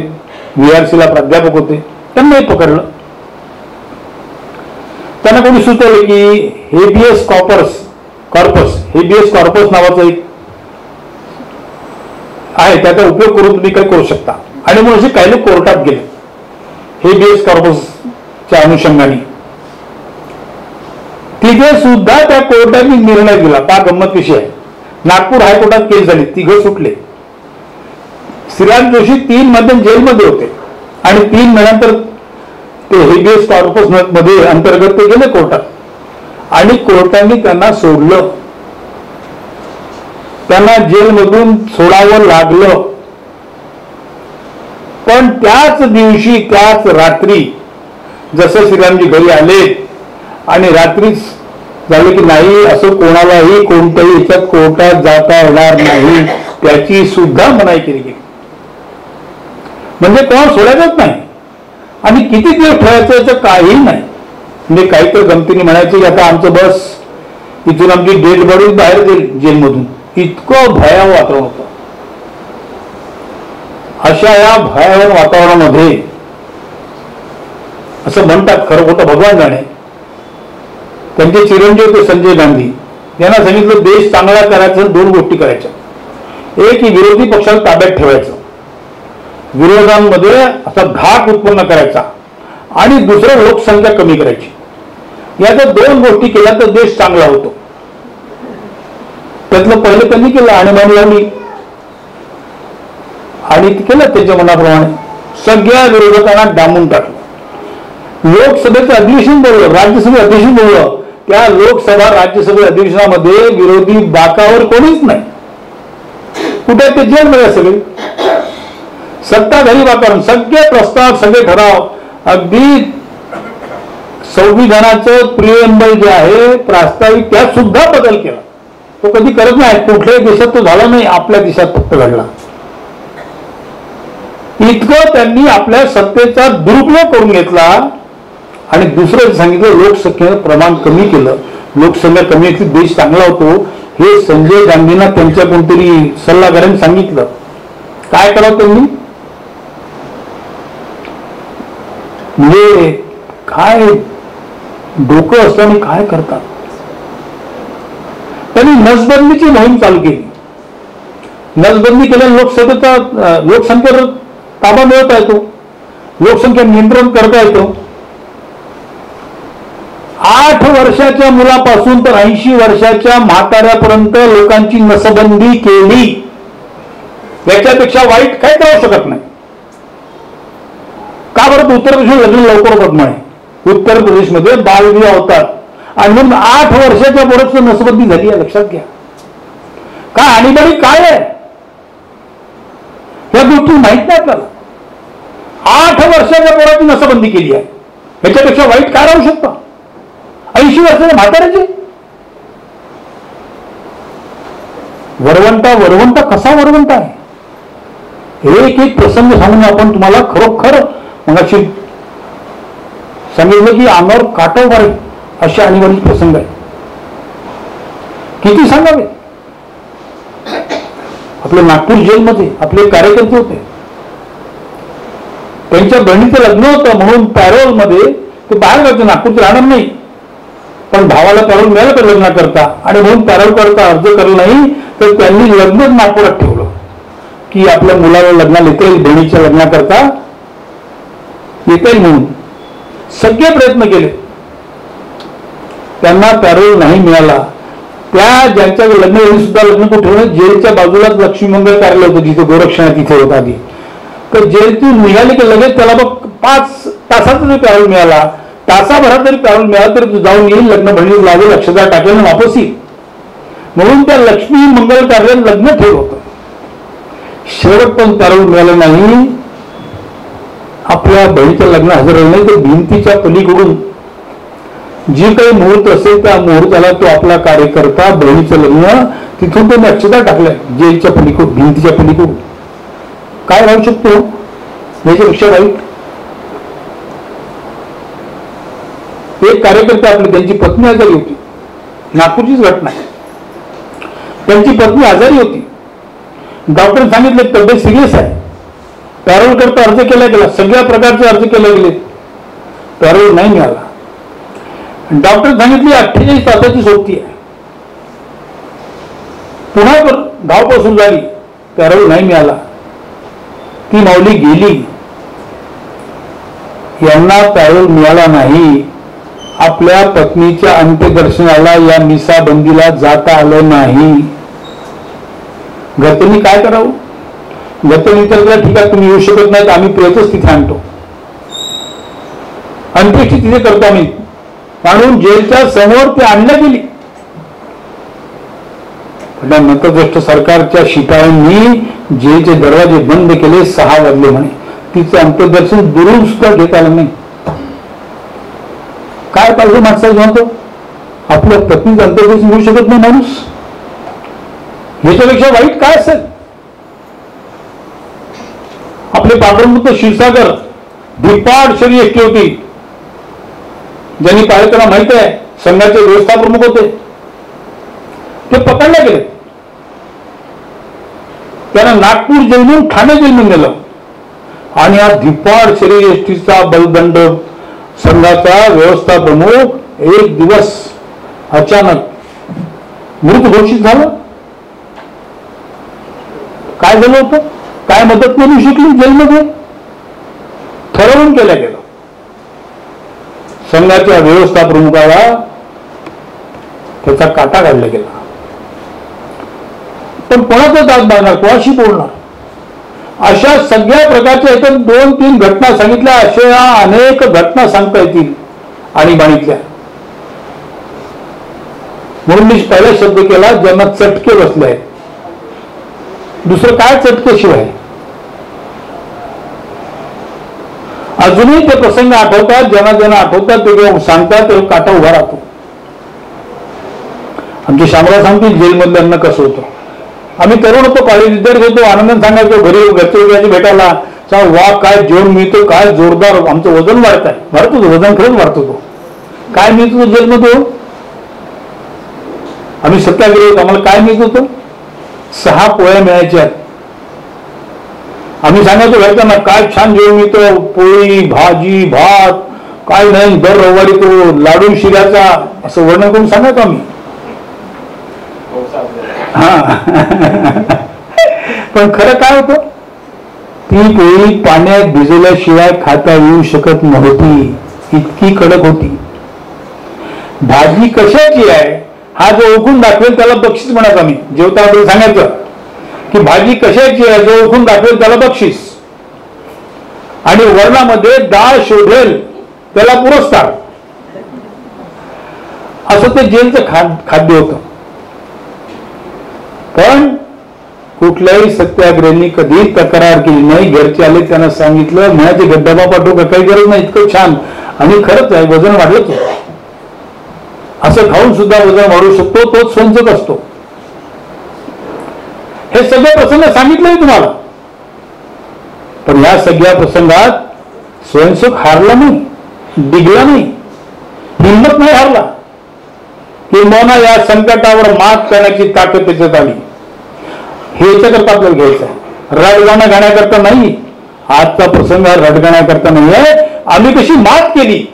VRC ला प्राध्यापक होते, त्यांनाही पकडलं. त्यांना कोणी सुचवलं की हेबियस कॉर्पस नावाचं एक आहे, त्याचा उपयोग करून तुम्ही काय करू शकता. आणि म्हणून असे काही लोक कोर्टात गेले हेबियस कॉर्पसच्या अनुषंगाने. तिघे सुद्धा त्या कोर्टाने निर्णय दिला. फार गंमत विषय आहे. नागपूर हायकोर्टात केस झाली, तिघे सुटले. श्रीराम जोशी 3 महिने जेलमध्ये होते आणि 3 महिन्यानंतर ते हेबियस कॉर्पस मध्ये अंतर्गत ते गेले कोर्टात आणि कोर्टाने त्यांना सोडलं. त्यांना जेलमधून सोडावं लागलं. पण त्याच दिवशी, त्याच रात्री, जसं श्रीरामजी घरी आले आणि रात्रीच झालं की नाही, असं कोणालाही कोणत्याही याच्यात कोर्टात जाता येणार नाही, त्याची सुद्धा मनाई केली गेली. म्हणजे कोण सोडायचंच नाही आणि किती दिवस ठेवायचं याचं काही नाही. म्हणजे काही तर गमतीने म्हणायचे की आता आमचं बस इथून आमची डेड बॉडी बाहेर जाईल जेलमधून. इतकं भयावह वातावरण होतं. अशा या भयावह वातावरणामध्ये असं म्हणतात, खरं खोटं भगवान जाणे, त्यांचे चिरंजीव होते संजय गांधी, यांना सांगितलं देश चांगला करायचा 2 गोष्टी करायच्या. एक ही विरोधी पक्षाला ताब्यात ठेवायचं, विरोधांमध्ये असा घाट उत्पन्न करायचा, आणि दुसरं लोकसंख्या कमी करायची. या जर 2 गोष्टी केल्या तर देश चांगला होतो. त्यातलं पहिलं त्यांनी केलं, आणीबाणी लावली आणि केलं त्यांच्या मनाप्रमाणे. सगळ्या विरोधकांना डांबून टाकलं. लोकसभेचं अधिवेशन बोललं, राज्यसभेचं अधिवेशन बोललं, त्या लोकसभा राज्यसभा अधिवेशनामध्ये विरोधी बाकावर कोणीच नाही. कुठे ते जेलमध्ये सगळे सत्ताधारी वातावरण, सगळे प्रस्ताव, सगळे ठराव, अगदी संविधानाचं प्रिएम्बल जे आहे प्रास्ताविक, त्यात सुद्धा बदल केला. तो कधी करत नाही. कुठल्याही देशात तो झाला नाही, आपल्या देशात फक्त घडला. इतकं त्यांनी आपल्या सत्तेचा दुरुपयोग करून घेतला. आणि दुसरं सांगितलं, लोकसंख्येचं प्रमाण कमी केलं. लोकसंख्या कमी असली देश चांगला होतो, हे संजय गांधींना त्यांच्या कोणतरी सल्लागारांनी सांगितलं. काय करावं त्यांनी? म्हणजे काय डोकं असताना काय करतात. त्यांनी नसबंदीची मोहीम चालू केली. नसबंदी केल्याने लोकसभेचा लोकसंख्येवर ताबा मिळवता येतो, लोकसंख्या नियंत्रण करता येतो. 8 वर्षाच्या मुलापासून तर 80 वर्षाच्या म्हाताऱ्यापर्यंत लोकांची नसबंदी केली. याच्यापेक्षा वाईट काय करू शकत नाही. का बरं? उत्तर प्रदेश लग्न लवकर होत नाही. उत्तर प्रदेशमध्ये बालविवाह होतात आणि म्हणून 8 वर्षाच्या पोराची नसबंदी झाली आहे. लक्षात घ्या. का आणीबाणी काय आहे या गोष्टी माहित नाही आपल्याला. 8 वर्षाच्या पोराची नसबंदी केली आहे. याच्यापेक्षा वाईट काय राहू शकतं? 80 वर्षाच्या म्हाताऱ्याचे वरवंटा कसा वरवंटा आहे. एक एक प्रसंग सांगून आपण तुम्हाला खरोखर मगाशी सांगितलं की अंगावर काटा उभा राहील अशा आणीबाणीचे प्रसंग आहे. किती सांगावे. आपल्या नागपूर जेलमध्ये आपले कार्यकर्ते होते, त्यांच्या बहिणीचं लग्न होतं म्हणून पॅरोल मध्ये ते बाहेर जायचं, नागपूरचे राहणार नाही. पण भावाला पॅरोल मिळालं तर लग्न करता, आणि म्हणून पॅरोल करता अर्ज करला नाही तर त्यांनी लग्नच नागपुरात ठेवलं की आपल्या मुलाला लग्नाला येता येईल, बहिणीच्या लग्नाकरता येता येईल म्हणून सगळे प्रयत्न केले. त्यांना पॅरोल नाही मिळाला. त्या ज्यांच्या लग्न सुद्धा लग्न कुठे ठेवलं, जेलच्या बाजूलाच लक्ष्मी मंगल कार्यालय होतं जिथे गोरक्षणा तिथे होता आधी. तर जेलतून निघाले की लगेच त्याला बघ 5 तासाचा जरी पॅरोल मिळाला, तासाभरात जरी पॅरोल मिळाला तरी जाऊन येईल, लग्न बहिणीला लागेल, अक्षता टाकेल, वापस येईल. म्हणून त्या लक्ष्मी मंगल कार्यालयात लग्न ठेवलं होतं. शेवट पण पॅरोल मिळालं नाही. आपल्या बहिणीच्या लग्न हजर राहिलं नाही तर भिंतीच्या पलीकडून जी काही मुहूर्त असेल त्या मुहूर्ताला तो आपला कार्यकर्ता बहिणीचं लग्न तिथून त्यांनी अक्षता टाकलंय जेलच्या पलीकडून, भिंतीच्या पलीकडून. काय राहू शकतो याच्यापेक्षा वाईट? एक कार्यकर्ते आपले, त्यांची पत्नी आजारी होती, नागपूरचीच घटना आहे. त्यांची पत्नी आजारी होती, डॉक्टर सांगितले तब्येत सिरियस आहे. पॅरोल करता अर्ज केला गेला, सगळ्या प्रकारचे अर्ज केले गेले, पॅरोल नाही मिळाला. डॉक्टर सांगितली 48 तासाची सोबती आहे. पुन्हा धावपळ सुरू झाली, पॅरोल नाही मिळाला. ती माऊली गेली. यांना पॅरोल मिळाला नाही. आपल्या पत्नीच्या अंत्यदर्शनाला या मिसाबंदीला जाता आलं नाही. घरच्यांनी काय करावं? घरच्यांनी विचारलं ठीक आहे तुम्ही येऊ शकत नाहीत, आम्ही प्रेतच तिथे आणतो, अंत्येष्टी तिथे करतो आम्ही, म्हणून जेलच्या समोर ती आणल्या गेली. नंतर सरकारच्या शिपायांनी जेलचे दरवाजे बंद केले. 6 वाजले म्हणे. तिचं अंत्यदर्शन दुरून सुद्धा घेता आलं नाही. काय पाहिजे माणसाला म्हणतो? आपल्या पत्नीचं अंत्यदर्शन घेऊ शकत नाही माणूस? ह्याच्यापेक्षा वाईट काय असेल? आपले पांडुरंग क्षीरसागर धिप्पाड शरीर एसटी होती, ज्यांनी पाहिलं त्यांना माहित आहे, संघाचे व्यवस्था प्रमुख होते, ते पकडले गेले. त्यांना नागपूर जेलमधून ठाणे जेलमधून नेलं. आणि हा धिप्पाड शरीर एसटीचा बलदंड संघाचा व्यवस्था प्रमुख एक दिवस अचानक मृत घोषित झालं. काय झालं होतं? काय मदत मिळू शकली जेलमध्ये? ठरवून केलं गेलं. संघाच्या व्यवस्था प्रमुखाला त्याचा काटा काढला गेला. पण कोणाचा दाद मागणार, कोणाशी बोलणार? अशा सगळ्या प्रकारच्या याच्यात 2-3 घटना सांगितल्या. अशा अनेक घटना सांगता येतील आणीबाणीतल्या. म्हणून मी पहिला शब्द केला, ज्यांना चटके बसले आहेत. दुसरं काय चटकेशिवाय? अजूनही ते प्रसंग आठवतात, ज्यांना आठवतात ते जेव्हा सांगतात तेव्हा काटा उभा राहतो. आमचे शामराव सांगतील जेलमधल्यांना कसं होतं. आम्ही तरुण होतो, कॉलेज विद्यार्थी होतो, आनंदाने सांगायचो घरी घरचे भेटायला, वा काय जेवण मिळतो, काय जोरदार, आमचं वजन वाढत आहे. वाढत होतं वजन, खरंच वाढत होतो. काय मिळत होतं जेलमध्ये? आम्ही सत्याग्रही होतो, आम्हाला काय मिळत होतं? 6 पोळ्या मिळायच्या. आम्ही सांगायचो घरच्यांना काय छान जेवण मिळतं, पोळी भाजी भात, काय नाही, दर रविवारी तो लाडू शिऱ्याचा, असं वर्णन करून सांगायचो आम्ही. हा पण खरं काय होतं? ती पोळी पाण्यात भिजवल्याशिवाय खाता येऊ शकत नव्हती, इतकी कडक होती. भाजी कशाची आहे हा जो ओळखून दाखवेल त्याला बक्षीस म्हणायचं. आम्ही जेवताना सांगायचं की भाजी कशाची आहे, जो ओळखून दाखवेल त्याला बक्षीस, आणि वर्णामध्ये डाळ शोधेल त्याला पुरस्कार. असं ते जेलचं खाद्य होतं. पण कुठल्याही सत्याग्रहींनी कधी तक्रार केली नाही. घरचे आले, त्यांना सांगितलं, म्हणायचे डबा पाठवू का, काही गरज नाही, इतकं छान. आणि खरंच आहे, वजन वाढलंच. असं खाऊन सुद्धा वजन वाढू शकतो, तोच स्वयंचक असतो. हे सगळे प्रसंग सांगितले तुम्हाला. पण या सगळ्या प्रसंगात स्वयंसुख हारला नाही, डिगला नाही, हिंमत नाही हारला. किंबहुना या संकटावर मात करण्याची ताकद त्याच्यात आली. हे याच्याकरता आपल्याला घ्यायचं आहे, रडगाणं गाण्याकरता नाही. आजचा प्रसंग रडगाण्याकरता नाही आहे. आम्ही कशी मात केली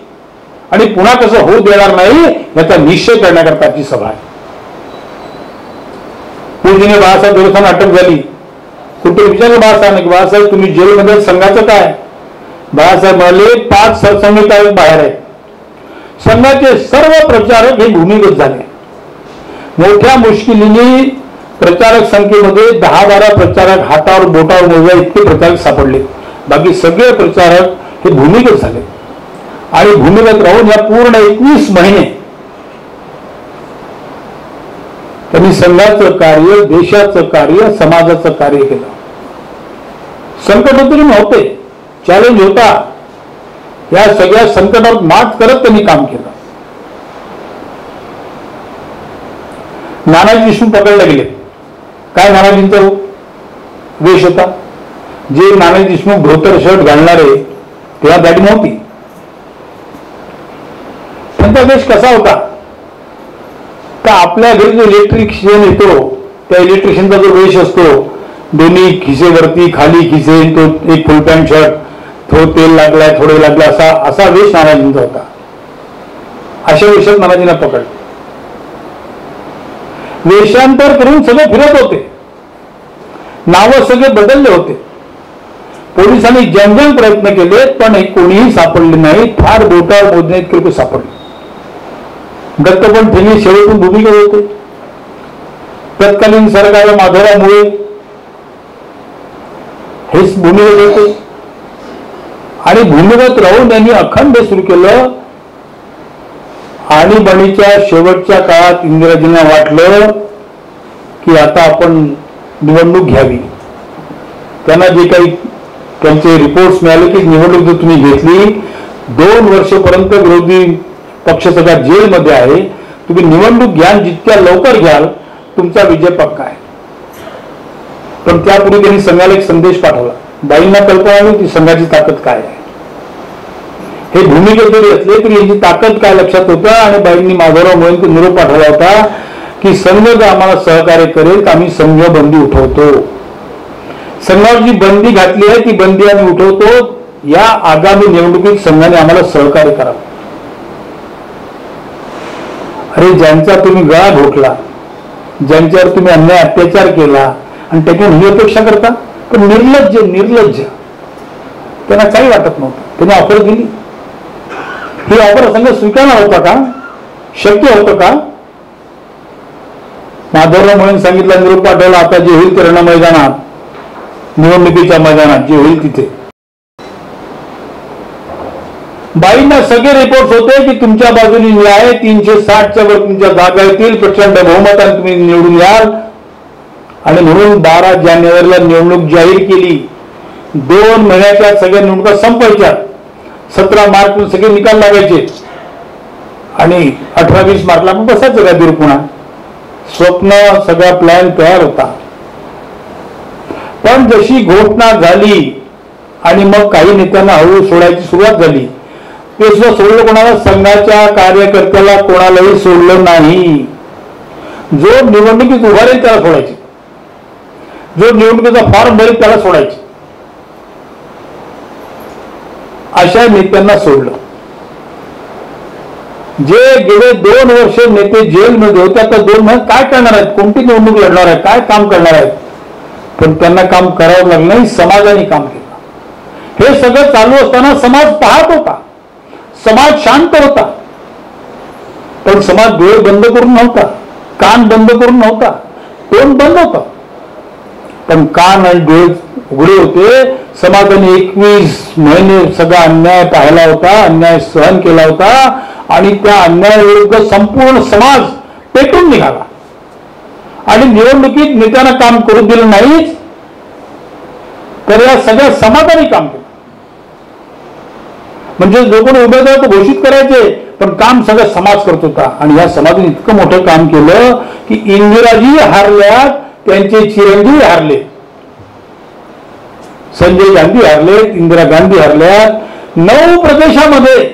आणि पुन्हा कसं होऊ देणार नाही याचा निश्चय करण्याकरताची सभा आहे. पूजनीय बाळासाहेब देवस्थान अटक झाली. कुठे विचारलं बाळासाहेब की बाळासाहेब तुम्ही जेलमध्ये संघाचं काय? बाळासाहेब म्हणाले 5 सरसंघचालक बाहेर आहेत. संघाचे सर्व प्रचारक हे भूमिगत झाले. मोठ्या मुश्किलीने प्रचारक संख्येमध्ये 10-12 प्रचारक हातावर बोटावर मोजा इतके प्रचारक सापडले. बाकी सगळे प्रचारक हे भूमिगत झाले. आणि भूमिगत राहून या पूर्ण 21 महिने त्यांनी संघाचं कार्य, देशाचं कार्य, समाजाचं कार्य केलं. संकट होते नव्हते, चॅलेंज होता. या सगळ्या संकटावर मात करत त्यांनी काम केलं. नानाजी देशमुख पकडले गेले. काय नानाजींचा वेश होता? जे नाना देशमुख धोतर शर्ट घालणारे तेव्हा दाढी नव्हती. त्यांचा देश कसा होता तर आपल्या घरी जो इलेक्ट्रिशियन येतो त्या इलेक्ट्रिशियनचा जो वेश असतो, दोन्ही खिसेवरती खाली खिसे, तो एक फुल पॅन्ट शर्ट, थोडं तेल लागलाय थोडं लागलं, असा वेश नानाजींचा होता. अशा वेशात नानाजींना पकडलं. वेशांतर करून सगळे फिरत होते, नावं सगळे बदलले होते. पोलिसांनी जंगल प्रयत्न केले पण कोणीही सापडले नाही. फार बोटावर मोजणे इतके लोक सापडले. दत्तपंत ठेंगे शेवटून भूमिकेत होते. तत्कालीन सरकार माधवरामुळे हेच भूमिकेत होते आणि भूमिगत राहून त्यांनी अखंड सुरू केलं. आणीबाणीच्या शेवटच्या काळात इंदिराजींना वाटलं की आता आपण निवडणूक घ्यावी. त्यांना जे काही त्यांचे रिपोर्ट्स मिळाले की निवडणूक जर तुम्ही घेतली 2 वर्षपर्यंत विरोधी पक्ष सगळा जेलमध्ये आहे, तुम्ही निवडणूक घ्याल जितक्या लवकर घ्याल तुमचा विजय पक्का आहे. पण त्यापूर्वी त्यांनी संघाला एक संदेश पाठवला. बाईंना कल्पना नव्हती संघाची ताकद काय आहे. हे भूमिकेत जरी असले तरी यांची ताकद काय लक्षात होतं आणि बाईंनी माधवराव मोहेंचा निरोप पाठवला होता की संघ जर आम्हाला सहकार्य करेल तर आम्ही संघ बंदी उठवतो. संघावर जी बंदी घातली आहे ती बंदी आम्ही उठवतो. या आगामी निवडणुकीत संघाने आम्हाला सहकार्य करावं. अरे ज्यांचा तुम्ही गळा घोटला, ज्यांच्यावर तुम्ही अन्याय अत्याचार केला आणि त्यातून ही अपेक्षा करता, पण निर्लज्ज त्यांना काही वाटत नव्हतं. त्यांनी ऑफर दिली. ही ऑफर संघ स्वीकारणार होता का? शक्य होतं का? माधवराव म्हणून सांगितलं, निरोप पाठवला, आता जे होईल ते रण मैदानात, निवडणुकीच्या मैदानात जे होईल तिथे. बाईंना सगळे रिपोर्ट होते की तुमच्या बाजूने न्याय, 360च्या वर तुमच्या जागा येतील, प्रचंड बहुमताने तुम्ही निवडून याल. आणि म्हणून 12 जानेवारीला निवडणूक जाहीर केली. 2 महिन्याच्या सगळ्या निवडणुका संपायच्या. 17 मार्च सगळे निकाल लागायचे आणि 18-20 मार्चला मग बसायचं गादीवर पुन्हा. स्वप्न सगळा प्लॅन तयार होता. पण जशी घोषणा झाली आणि मग काही नेत्यांना हळूहळू सोडायची सुरुवात झाली, ते सुद्धा सोडलं कोणाला? संघाच्या कार्यकर्त्याला कोणालाही सोडलं नाही. जो निवडणुकीत उभा राहील त्याला सोडायचे, जो निवडणुकीचा फॉर्म भरेल त्याला सोडायचे. अशा नेत्यांना सोडलं. जे गेले 2 वर्ष नेते जेलमध्ये होते आता 2 महिन्यात काय करणार आहेत? कोणती निवडणूक लढणार आहे? काय काम करणार आहेत? पण त्यांना काम करावं लागलं नाही. समाजाने काम केलं. हे सगळं चालू असताना समाज पाहत होता, समाज शांत होता. पण समाज डोळे बंद करून नव्हता, कान बंद करून नव्हता, तोंड बंद होता, पण कान आणि डोळे उघडे होते. समाजाने 21 महिने सगळा अन्याय पाहिला होता, अन्याय सहन केला होता आणि त्या अन्यायाविरुद्ध संपूर्ण समाज पेटून निघाला. आणि निवडणुकीत नेत्यांना काम करू दिलं नाहीच, तर या सगळ्या समाजाने काम केलं. म्हणजे जो कोणी उमेदवार तो घोषित करायचे, पण काम सगळं समाज करत होता. आणि या समाजाने इतकं मोठं काम केलं की इंदिराजी हारल्यात, त्यांचे चिरंजीव हारले, संजय गांधी हारलेत, इंदिरा गांधी हारल्यात. 9 प्रदेशामध्ये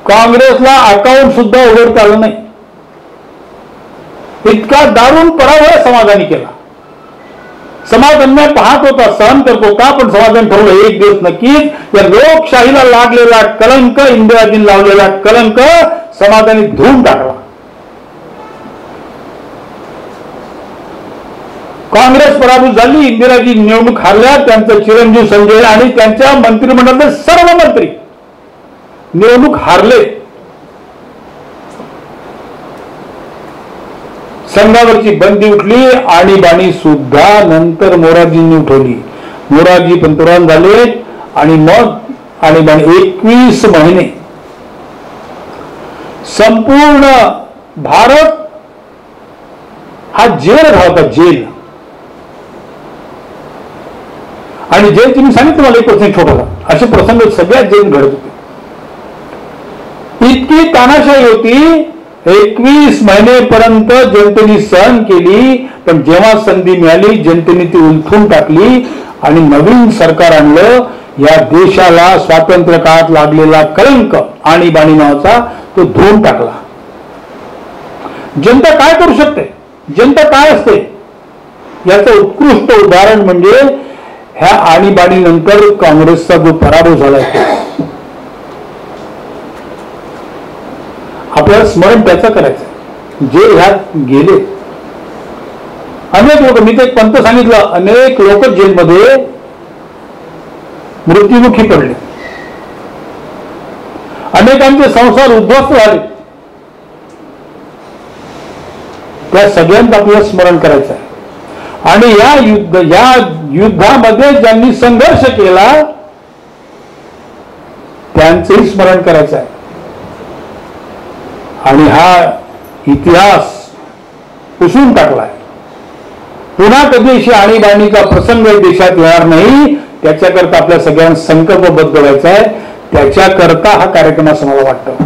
काँग्रेसला अकाउंट सुद्धा उघडता आलं नाही. इतका दारुण पराभव समाजाने केला. समाज अन्याय पाहत होता, सहन करत होता, पण समाजाने ठरवलं एक दिवस नक्कीच या लोकशाहीला लागलेला कलंक, इंदिराजींनी लावलेला कलंक समाजाने धुवून टाकला. काँग्रेस पराभूत झाली, इंदिराजी निवडणूक हारल्या. त्यांचा चिरंजीव संजय आणि त्यांच्या मंत्रिमंडळातले सर्व मंत्री निवडणूक हारले. संघावरची बंदी उठली. आणीबाणी सुद्धा नंतर मोरारजींनी उठवली. मोरारजी पंतप्रधान झाले आणि मग आणीबाणी 21 महिने संपूर्ण भारत हा जेल होता, जेल. आणि जेल तुम्ही सांगितलं मला 1% छोटा, असे प्रसंग सगळ्यात जेल घडत होते. इतकी तानाशाही होती. 21 महिनेपर्यंत जनतेने सहन केली, पण जेव्हा संधी मिळाली जनतेने ती उलथून टाकली आणि नवीन सरकार आणलं. या देशाला स्वातंत्र्य काळात लागलेला कलंक आणीबाणी नावाचा तो धुवून टाकला. जनता काय करू शकते, जनता काय असते याचं उत्कृष्ट उदाहरण म्हणजे ह्या आणीबाणी नंतर काँग्रेसचा जो पराभव झाला. आपल्याला स्मरण त्याचं करायचं जे ह्यात गेले. अनेक लोक, मी ते एक पंत सांगितलं, अनेक लोक जेलमध्ये मृत्युमुखी पडले, अनेकांचे संसार उद्ध्वस्त झाले. त्या सगळ्यांचं आपल्याला स्मरण करायचं आहे. आणि या युद्धामध्ये ज्यांनी संघर्ष केला त्यांचंही स्मरण करायचं आहे. आणि हा इतिहास पुसून टाकलाय. पुन्हा कधी अशी आणीबाणीचा प्रसंग देशात येणार नाही त्याच्याकरता आपल्या सगळ्यांना संकल्पबद्ध व्हायचा आहे. त्याच्याकरता हा कार्यक्रम असं मला वाटतं.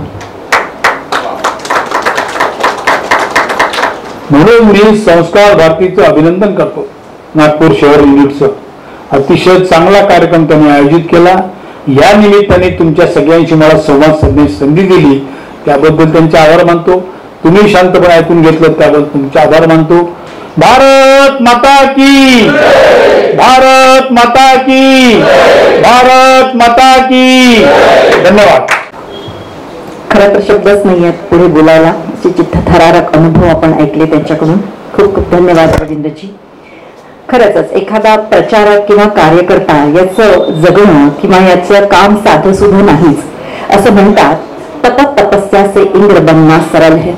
म्हणून मी संस्कार भारतीचं अभिनंदन करतो. नागपूर शहर युनिटचं अतिशय चांगला कार्यक्रम त्यांनी आयोजित केला. या निमित्ताने तुमच्या सगळ्यांशी मला संवाद साधण्याची संधी दिली त्याबद्दल त्यांचे आभार मानतो. तुम्ही शांतपणे ऐकून घेतलं त्याबद्दल तुमचे आभार मानतो. भारत माता की, भारत माता की, भारत माता की. धन्यवाद. खरं तर शब्दच नाही आहेत पुढे बोलायला. असे चित्तथरारक अनुभव आपण ऐकले त्यांच्याकडून. खूप खूप धन्यवाद रवींद्रजी. खरंच एखादा प्रचारक किंवा कार्यकर्ता याचं जगणं किंवा याचं काम साधं सुद्धा नाहीच. असं म्हणतात, तप तपस्या से इंद्र बनना सरल है,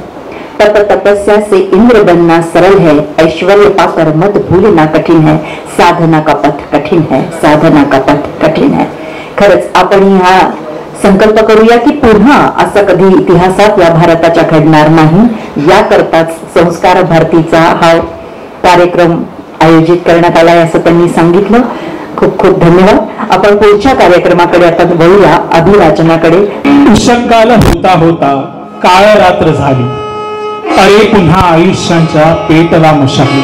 तप तपस्या से इंद्र बनना सरल है, ऐश्वर्य पाकर मत भूलना कठिन है, साधना का पथ कठिन है, साधना का पथ कठिन है. खरंच आपण हा संकल्प करूया की पुन्हा असं कधी इतिहासात या भारताच्या घडणार नाही. याकरताच संस्कार भारतीचा हा कार्यक्रम आयोजित करण्यात आलाय असं त्यांनी सांगितलं. खूप खूप धन्यवाद. आपण पुढच्या कार्यक्रमाकडे आता वळूया, अभिवाचनाकडे. उषःकाल होता होता काळ रात्र झाली, अरे पुन्हा आयुष्यांच्या पेटला मशाली.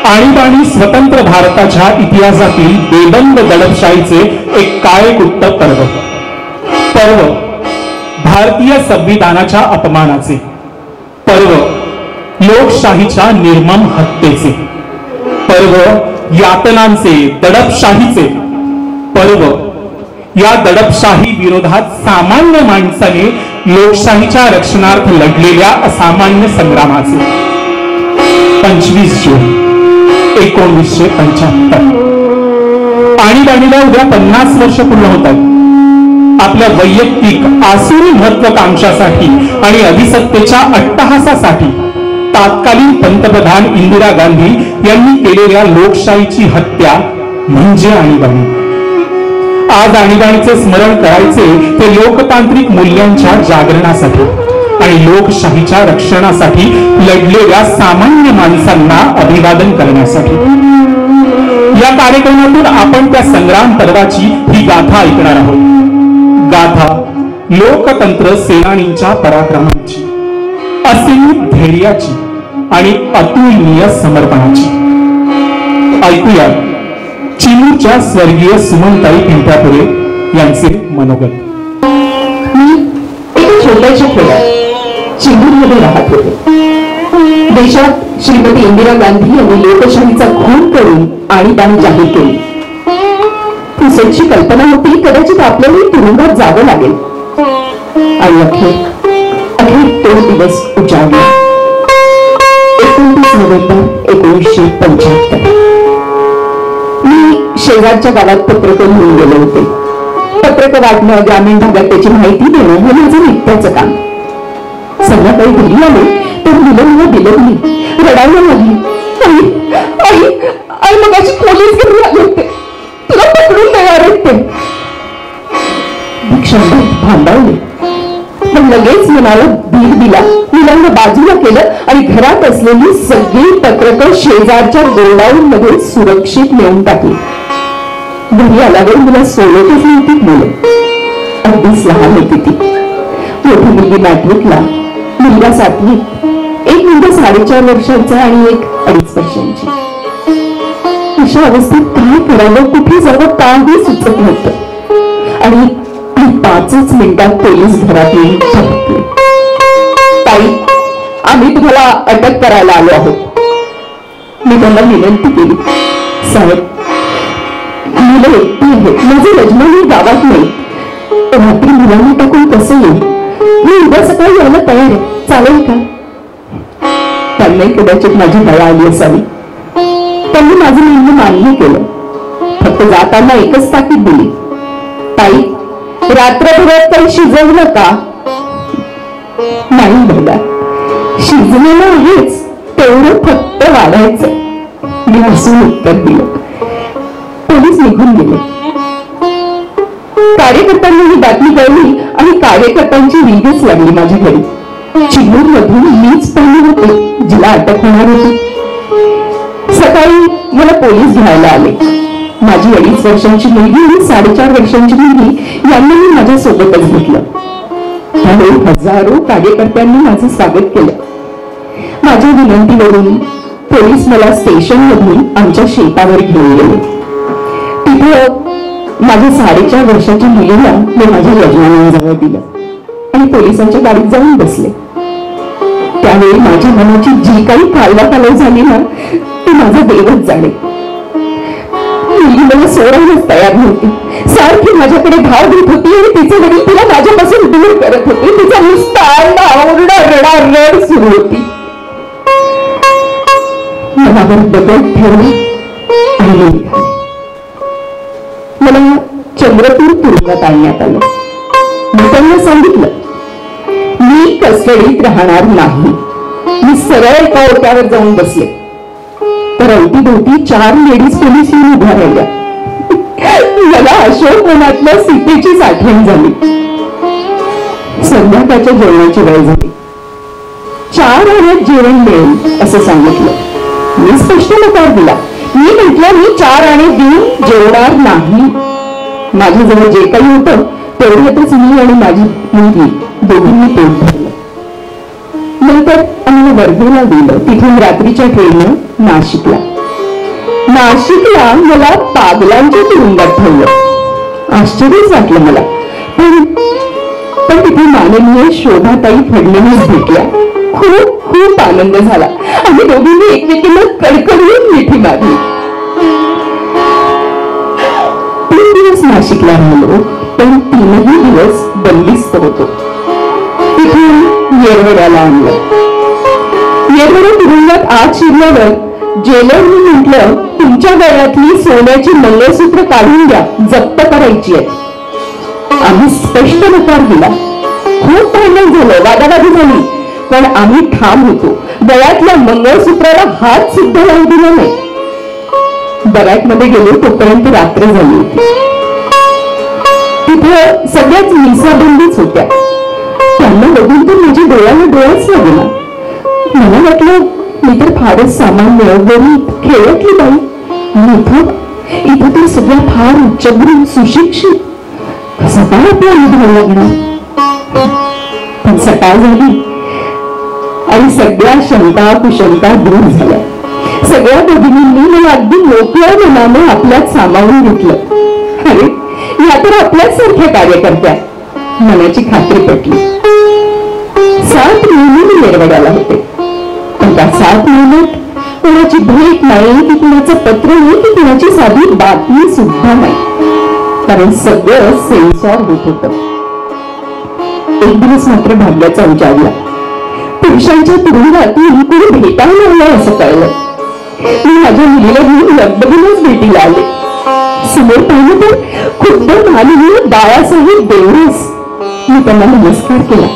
आणीबाणी स्वतंत्र भारताच्या इतिहासातील बेबंद दडपशाहीचे एक काळेकुट्ट पर्व. पर्व भारतीय संविधानाच्या अपमानाचे, पर्व लोकशाहीच्या निर्मम हत्येचे, पर्व यातनांचे, दडपशाहीचे, पर्व या दडपशाही विरोधात सामान्य माणसाने लोकशाहीच्या रक्षणार्थ लढलेल्या असामान्य संग्रामाचे. 25 जून 1975. आणीबाणीला उद्या 50 वर्ष पूर्ण होत आहेत. आपल्या वैयक्तिक आसुरी महत्वाकांक्षासाठी आणि अधिसत्तेच्या अट्टहासासाठी तत्कालीन पंतप्रधान इंदिरा गांधी यांनी केलेल्या लोकशाहीची हत्या म्हणजे आणीबाणी. आज आणीबाणीचे स्मरण करायचे ते लोकतांत्रिक मूल्यांच्या जागरणासाठी आणि लोकशाहीच्या रक्षणासाठी लढलेल्या सामान्य माणसांना अभिवादन करण्यासाठी. या कार्यक्रमातून आपण त्या संग्राम पर्वाची ही गाथा ऐकणार आहोत. गाथा लोकतंत्र सेनानींच्या पराक्रमाची, असीम धैर्याची आणि अतुलनीय समर्पणाची. ऐकूया चिमूरच्या स्वर्गीय सुमनताई पिंपळापुरे यांचे मनोगत. मी एका छोट्याशा खेड्यात चिमूरमध्ये राहत होते. देशात श्रीमती इंदिरा गांधी यांनी लोकशाहीचा खून करून आणीबाणी जाहीर केली. पुसटची कल्पना होती कदाचित आपल्याला तुरुंगात जावं लागेल. आणि अखेर तो दिवस उजाडला. 29 नोव्हेंबर 1975. मी शेजारच्या गावात पत्रक घेऊन गेले होते. पत्रक वाटणं, ग्रामीण भागात त्याची माहिती देणं हे माझं नित्याचं काम. संध्याकाळी घरी आले तर मुलं बिलगली, रडायला लागली. आई मगाशी पोलीस घेऊन आले होते, तुला पकडून तयार आहेत ते. क्षणभर भांडावले, पण लगेच मनाला धीर दिला. मुलांना बाजूला केलं आणि घरात असलेली सगळी पत्रकं शेजारच्या गोडाऊन मध्ये सुरक्षित नेऊन टाकली. घरी आल्यावर मला सोडतच नव्हती मुलं. अगदीच लहान होती ती. मोठी मुलगी मॅट्रिकला, मुलगा 7वीत, एक मुलगा 4.5 वर्षांचा आणि एक 2.5 वर्षांची. अशा अवस्थेत काय करावं, कुठे जावं काही सुचत नव्हतं. आणि 5च मिनिटात पोलीस घरात येऊन थांबले. ताई, आम्ही तुम्हाला अटक करायला आलो आहोत. मी त्यांना विनंती केली, साहेब मुलं एकटी आहेत, माझे यजमानी गावात नाही, रात्री मुलांना टाकून कसं येईल, मी उद्या सकाळी यायला तयार आहे, चालेल का? त्यांनाही कदाचित माझी दया आली असावी. त्यांनी माझं म्हणणं मान्य केलं. फक्त जाताना एकच ताकीद दिली, ताई रात्रभरात काही शिजवलं का? नाही बघा, शिजलेलं आहेच, तेवढं फक्त वाढायचं. मी हसून उत्तर दिलं. पोलीस निघून गेले. कार्यकर्त्यांनी ही बातमी कळली आणि कार्यकर्त्यांची रीगच लागली माझ्या घरी. चिमूर मधून मीच पहिली होते जिला अटक होणार होती. सकाळी मला पोलीस घ्यायला आले. माझी 2.5 वर्षांची मुलगी आणि 4.5 वर्षांची मुलगी यांनी मी माझ्या सोबतच घेतलं. त्यावेळी हजारो कार्यकर्त्यांनी माझं स्वागत केलं. माझ्या विनंतीवरून पोलीस मला स्टेशन मधून आमच्या शेतावर घेऊन गेले. तिथं माझ्या 4.5 वर्षाच्या मुलीला मी माझ्या यजमानांजवळ दिलं आणि पोलिसांच्या गाडीत जाऊन बसले. त्यावेळी माझ्या मनाची जी काही कालवाकालव झाली ना, ती माझा देवच जाणे. मुलगी मला सोडायलाच तयार नव्हती. सारखी माझ्याकडे धाव घेत होती आणि तिचे वडील तिला माझ्यापासून दूर करत होते. तिचा नुसता रडारड सुरू होती. मनावर दगड ठेवले आणि निघाले. मला चंद्रपूर तुरुंगात आणण्यात आलं. मी त्यांना सांगितलं, मी कस्टडीत राहणार नाही. मी सरळ एका ओट्यावर जाऊन बसले, तर अवतीभोवती 4 लेडीज पोलीस येऊन उभ्या राहिल्या. मला अशोकवनातल्या सीतेचीच आठवण झाली. संध्याकाळच्या जेवणाची वेळ झाली. 4 आण्यात जेवण मिळेल असं सांगितलं. मी स्पष्ट नकार दिला. मी म्हटलं, मी 4 आणे देऊन जेवणार नाही. माझ्याजवळ जे काही होतं तेवढ्यातच मी आणि माझी मुलगी दोघींनी पोट भरलं. नंतर आम्हाला वर्धेला दिलं. तिथून रात्रीच्या ट्रेननं नाशिकला मला पागलांच्या तुरुंगात ठेवलं. आश्चर्यच वाटलं मला. पण तिथे माननीय शोभाताई फडणवीस भेटल्या. खूप आनंद झाला. आम्ही दोघींनी एकमेकींना कडकडून मिठी मारली. 3 दिवस नाशिकला राहिलो, पण 3ही दिवस बंदिस्त होतो. तिथून येरवड्याला आणलं. येरवडा तुरुंगात आत शिरल्यावर जेलरनी म्हटलं, तुमच्या गळ्यातली सोन्याची मंगळसूत्र काढून द्या, जप्त करायची आहे. आम्ही स्पष्ट नकार दिला. खूप भांडण झालं, वादावादी झाली, पण आम्ही ठाम होतो. गळ्यातल्या मंगळसूत्राला हात सुद्धा लावू दिला नाही. बरॅकमध्ये गेलो तोपर्यंत रात्र झाली होती. तिथं सगळ्याच मिसाबंदीच होत्या. त्यांना बघून तर माझ्या डोळ्याला डोळाच लागला. मला वाटलं, मी तर फारच सामान्य गरीब खेळतली बाई, इथं तर सगळ्या फार उच्चभ्रू सुशिक्षित, कसा काय आपला अनुभव लागणार. पण सकाळ झाली आणि सगळ्या शंका कुशंका दूर झाल्या. सगळ्या भगिनींनी मला अगदी मोकळ्या मनाने आपल्यात सामावून घेतलं. अरे, या तर आपल्याच सारख्या कार्यकर्त्या. मनाची खात्री पटली. 7 महिने मी येरवड्याला होते. पण त्या 7 महिन्यात कोणाची भेट नाही, की कुणाचं पत्र नाही, की कुणाची साधी बातमी सुद्धा नाही. कारण सगळं सेन्सॉर होत होतं. एक दिवस मात्र भाग्याचा उजाडला. पुरुषांच्या तुरुंगातून कोणी भेटायला आलं असं कळलं. मी माझ्या मुलीला घेऊन लगबगीनच भेटीला आले. समोर पाहिलं तर खुद्द माननीय बाळासाहेब देवरेस. मी त्यांना नमस्कार केला.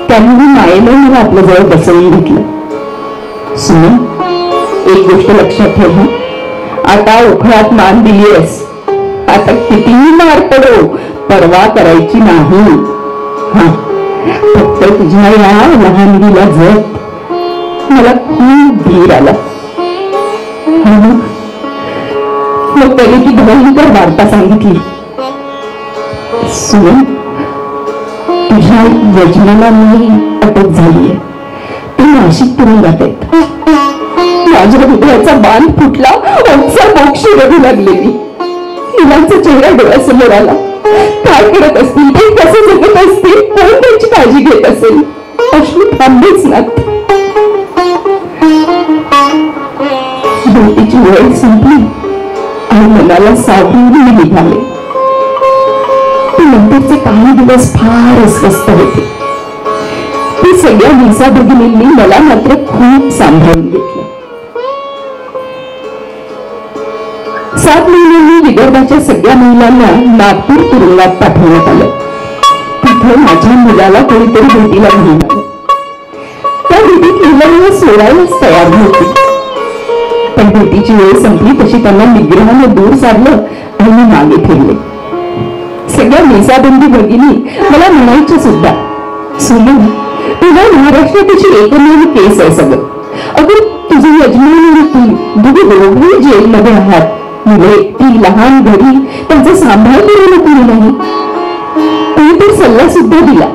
त्यांनी मायेने मला आपल्या जवळ बसवून घेतलं. सुन, एक गोष्ट लक्षात ठेव, आता ओखळात मान दिलीस, आता कितीही मार पडो, परवा करायची नाही. फक्त तुझ्या या लहानगीला जप. मला खूप धीर आला. मग तरी ती भयंकर वार्ता सांगितली. सुन, तुझ्या यजमानांनी अटक झालीये. ते नाशिक तुरुंगात आहेत. माझ्या हृदयाचा बांध फुटला, ओक्सा मोक्षी रडू लागले मी. मुलांचा चेहरा डोळ्यासमोर आला. काय करत असतील ते, कसं जगत असतील, कोण त्यांची काळजी घेत असेल. अश्रू थांबलेच ना. भेटीची वेळ संपली आणि मनाला सावरून मी निघाले. नंतरचे काही दिवस फार अस्वस्थ होते. ती सगळ्या मिसा भगिनींनी मला मात्र खूप सांभाळून घेतलं. 7 महिन्यांनी विदर्भाच्या सगळ्या महिलांना नागपूर तुरुंगात पाठवण्यात आलं. तिथे माझ्या मुलाला कोणीतरी भेटीला घेऊन आलं. त्या भेटीत मुलांना सोडायलाच तयार नव्हती. पण भेटीची वेळ संपली तशी त्यांना निग्रहाने दूर सारलं आणि मी मागे फिरले. सगळ्या मिसाबंदी भगिनी मला म्हणायच्या सुद्धा, सुमन, तुझ्या महाराष्ट्राची एकमेव केस आहे सगळं. अगं तुझे यजमान आणि तू दोघे जेलमध्ये आहात. मुले एकटी लहान घरी, त्यांचा सांभाळ करायला कोणी नाही. तुम्ही तर सल्ला सुद्धा दिला,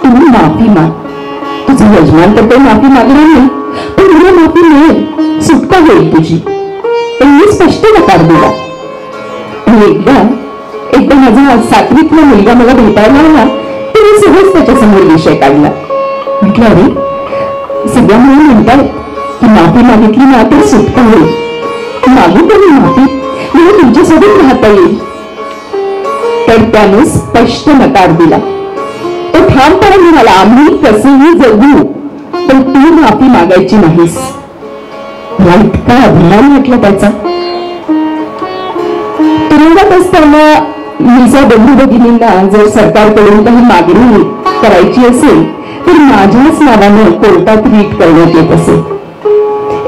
तुम्ही माफी माग. तुझे यजमान तर माफी मागणार नाही, पण तुला माफी मिळेल, सुटका होईल तुझी. पण मी स्पष्ट नकार दिला. आणि एकदा माझा 7वीतला मुलगा मला भेटायला आला, त्याने सहज त्याच्या समोर विषय काढला. म्हटलं, अरे सगळ्या मुलं म्हणतात की माफी मागितली ना तर सुटका होईल. मागू का मी माफी, मला तुमच्यासोबत राहता येईल. तर त्याने स्पष्ट नकार दिला. तो ठामपणे म्हणाला, आम्ही कसेही जगू, पण तू माफी मागायची नाहीस. मला इतका अभिमान वाटला त्याचा. तुरुंगात असताना मिसा बंधू भगिनींना जर सरकारकडून काही मागणी करायची असेल तर माझ्याच नावानं कोर्टात रीट करण्यात येत असे.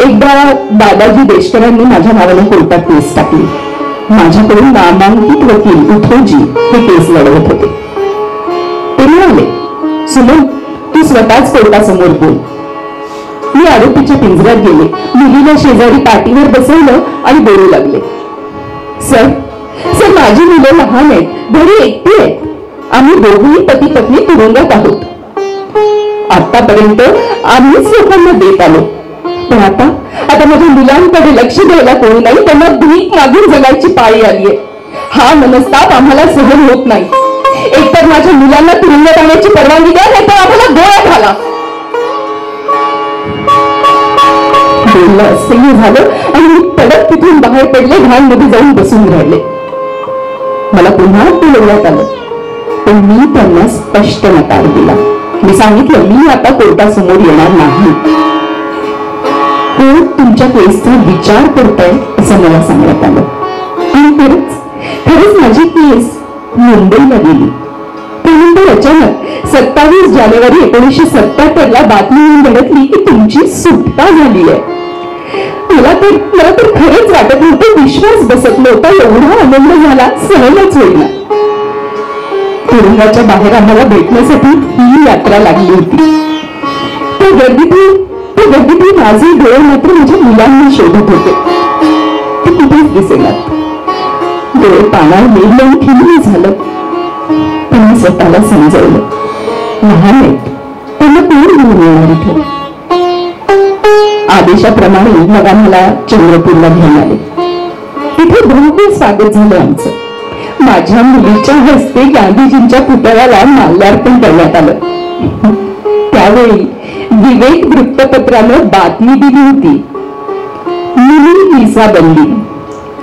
एकदा दादाजी देशकरांनी माझ्या नावानं कोर्टात केस टाकली. माझ्याकडून नामांकित वकील उथोजी हे केस लढवत होते. ते म्हणाले, सुमन, तू स्वतःच कोर्टासमोर बोल. मी आरोपीच्या पिंजऱ्यात गेले, मुलीला शेजारी पाठीवर बसवलं आणि बोलू लागले, सर, माझी मुलं लहान आहेत, घरी एकटी आहेत. आम्ही दोघेही पती पत्नी तुरुंगात आहोत. आतापर्यंत आम्हीच लोकांना देत आलो, पण आता माझ्या मुलांकडे लक्ष द्यायला कोणी नाही. त्यांना भीक मागून जगायची पाळी आलीये. हा मनस्ताप आम्हाला सहन होत नाही. एकतर माझ्या मुलांना तुरुंगात आणण्याची परवानगी द्या, नाही तर आम्हाला गोळ्या घाला. बोलणं असंही झालं आणि मी तडक तिथून बाहेर पडले, घाणमध्ये जाऊन बसून राहिले. मला पुन्हा बोलवण्यात आलं, पण मी त्यांना स्पष्ट नकार दिला. मी सांगितलं, मी आता कोर्टासमोर येणार नाही. कोर्ट तुमच्या केसचा विचार करताय असं मला सांगण्यात आलं. आणि खरंच माझी केस मुंबईला गेली. त्यानंतर अचानक 27 जानेवारी 1977 बातमी येऊन धडकली की तुमची सुटका झाली आहे. मला तर खरंच वाटत नव्हतं, विश्वास बसत नव्हता. एवढा आनंद झाला, सहनच होईना. तुरुंगाच्या बाहेर आम्हाला भेटण्यासाठी ही यात्रा लागली होती. त्या गर्दीतही माझे डोळे मात्र माझ्या मुलांना शोधत होते. ते कुठेच दिसेनात. डोळे पानावर मेलं, खिल्ली झालं. पण मी स्वतःला समजवलं, लहान आहेत, त्यांना कोण घेऊन येणार इथे. आदेशाप्रमाणे मग आम्हाला चंद्रपूरला घेऊन आले. तिथे भव्य स्वागत झालं आमचं. माझ्या मुलीच्या हस्ते गांधीजींच्या पुतळ्याला माल्यार्पण करण्यात आलं. त्यावेळी विवेक वृत्तपत्रानं बातमी दिली होती, मुली मिसाबंदी,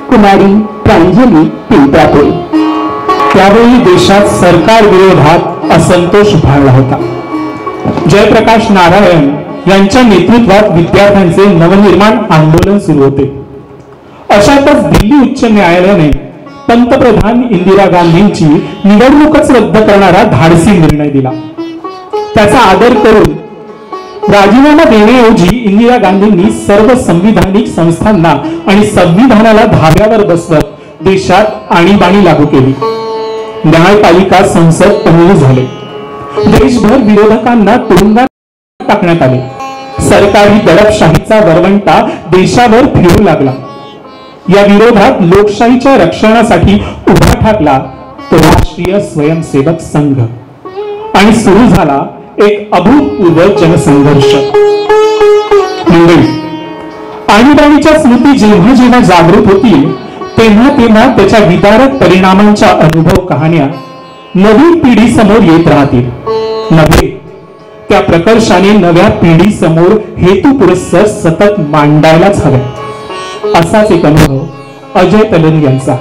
कुमारी प्रांजली पिंपळापुरी. त्यावेळी देशात सरकार विरोधात असंतोष उफाळला होता. जयप्रकाश नारायण यांच्या नेतृत्वात विद्यार्थ्यांचे नवनिर्माण आंदोलन सुरू होते. अशातच दिल्ली उच्च न्यायालयाने पंतप्रधान इंदिरा गांधींची निवडणूकच रद्द करणारा धाडसी निर्णय दिला. त्याचा आदर करून राजीनामा देण्याऐवजी इंदिरा गांधींनी सर्व संविधानिक संस्थांना आणि संविधानाला धाब्यावर बसवत देशात आणीबाणी लागू केली. न्यायपालिका संसद पडली झाले. देशभर विरोधकांना तुरुंगात टाकण्यात आले. सरकारी दडपशाहीचा वरवंटा देशावर फिरू लागला. या विरोधात लोकशाहीच्या रक्षणासाठी उभा ठाकला तो राष्ट्रीय स्वयंसेवक संघ आणि सुरू झाला एक अभूतपूर्व जनसंघर्ष. आणीबाणीच्या स्मृती जेव्हा जेव्हा जागृत होतील तेव्हा तेव्हा त्याच्या विदारक परिणामांच्या अनुभव कहाण्या नवीन पिढी समोर येत राहतील. नव्हे, त्या प्रकर्षाने नव्या पिढी समोर हेतू पुरस्सर सतत मांडायलाच हवे. असाच एक अनुभव अजय तलन यांचा.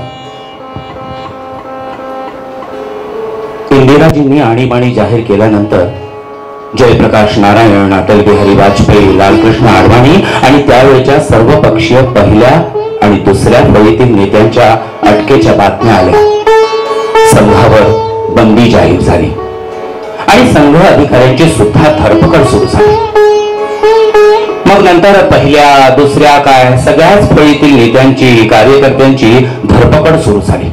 इंदिराजींनी आणीबाणी जाहीर केल्यानंतर जयप्रकाश नारायण, अटल बिहारी वाजपेयी, लालकृष्ण अडवाणी आणि त्यावेळच्या सर्वपक्षीय पहिल्या आणि दुसऱ्या फळीतील नेत्यांच्या अटकेच्या बातम्या आल्या. संघावर बंदी जाहीर झाली आणि संघ अधिकाऱ्यांची सुद्धा धरपकड सुरू झाली. मग नंतर पहिल्या दुसऱ्या काय सगळ्याच फळीतील नेत्यांची, कार्यकर्त्यांची धरपकड सुरू झाली.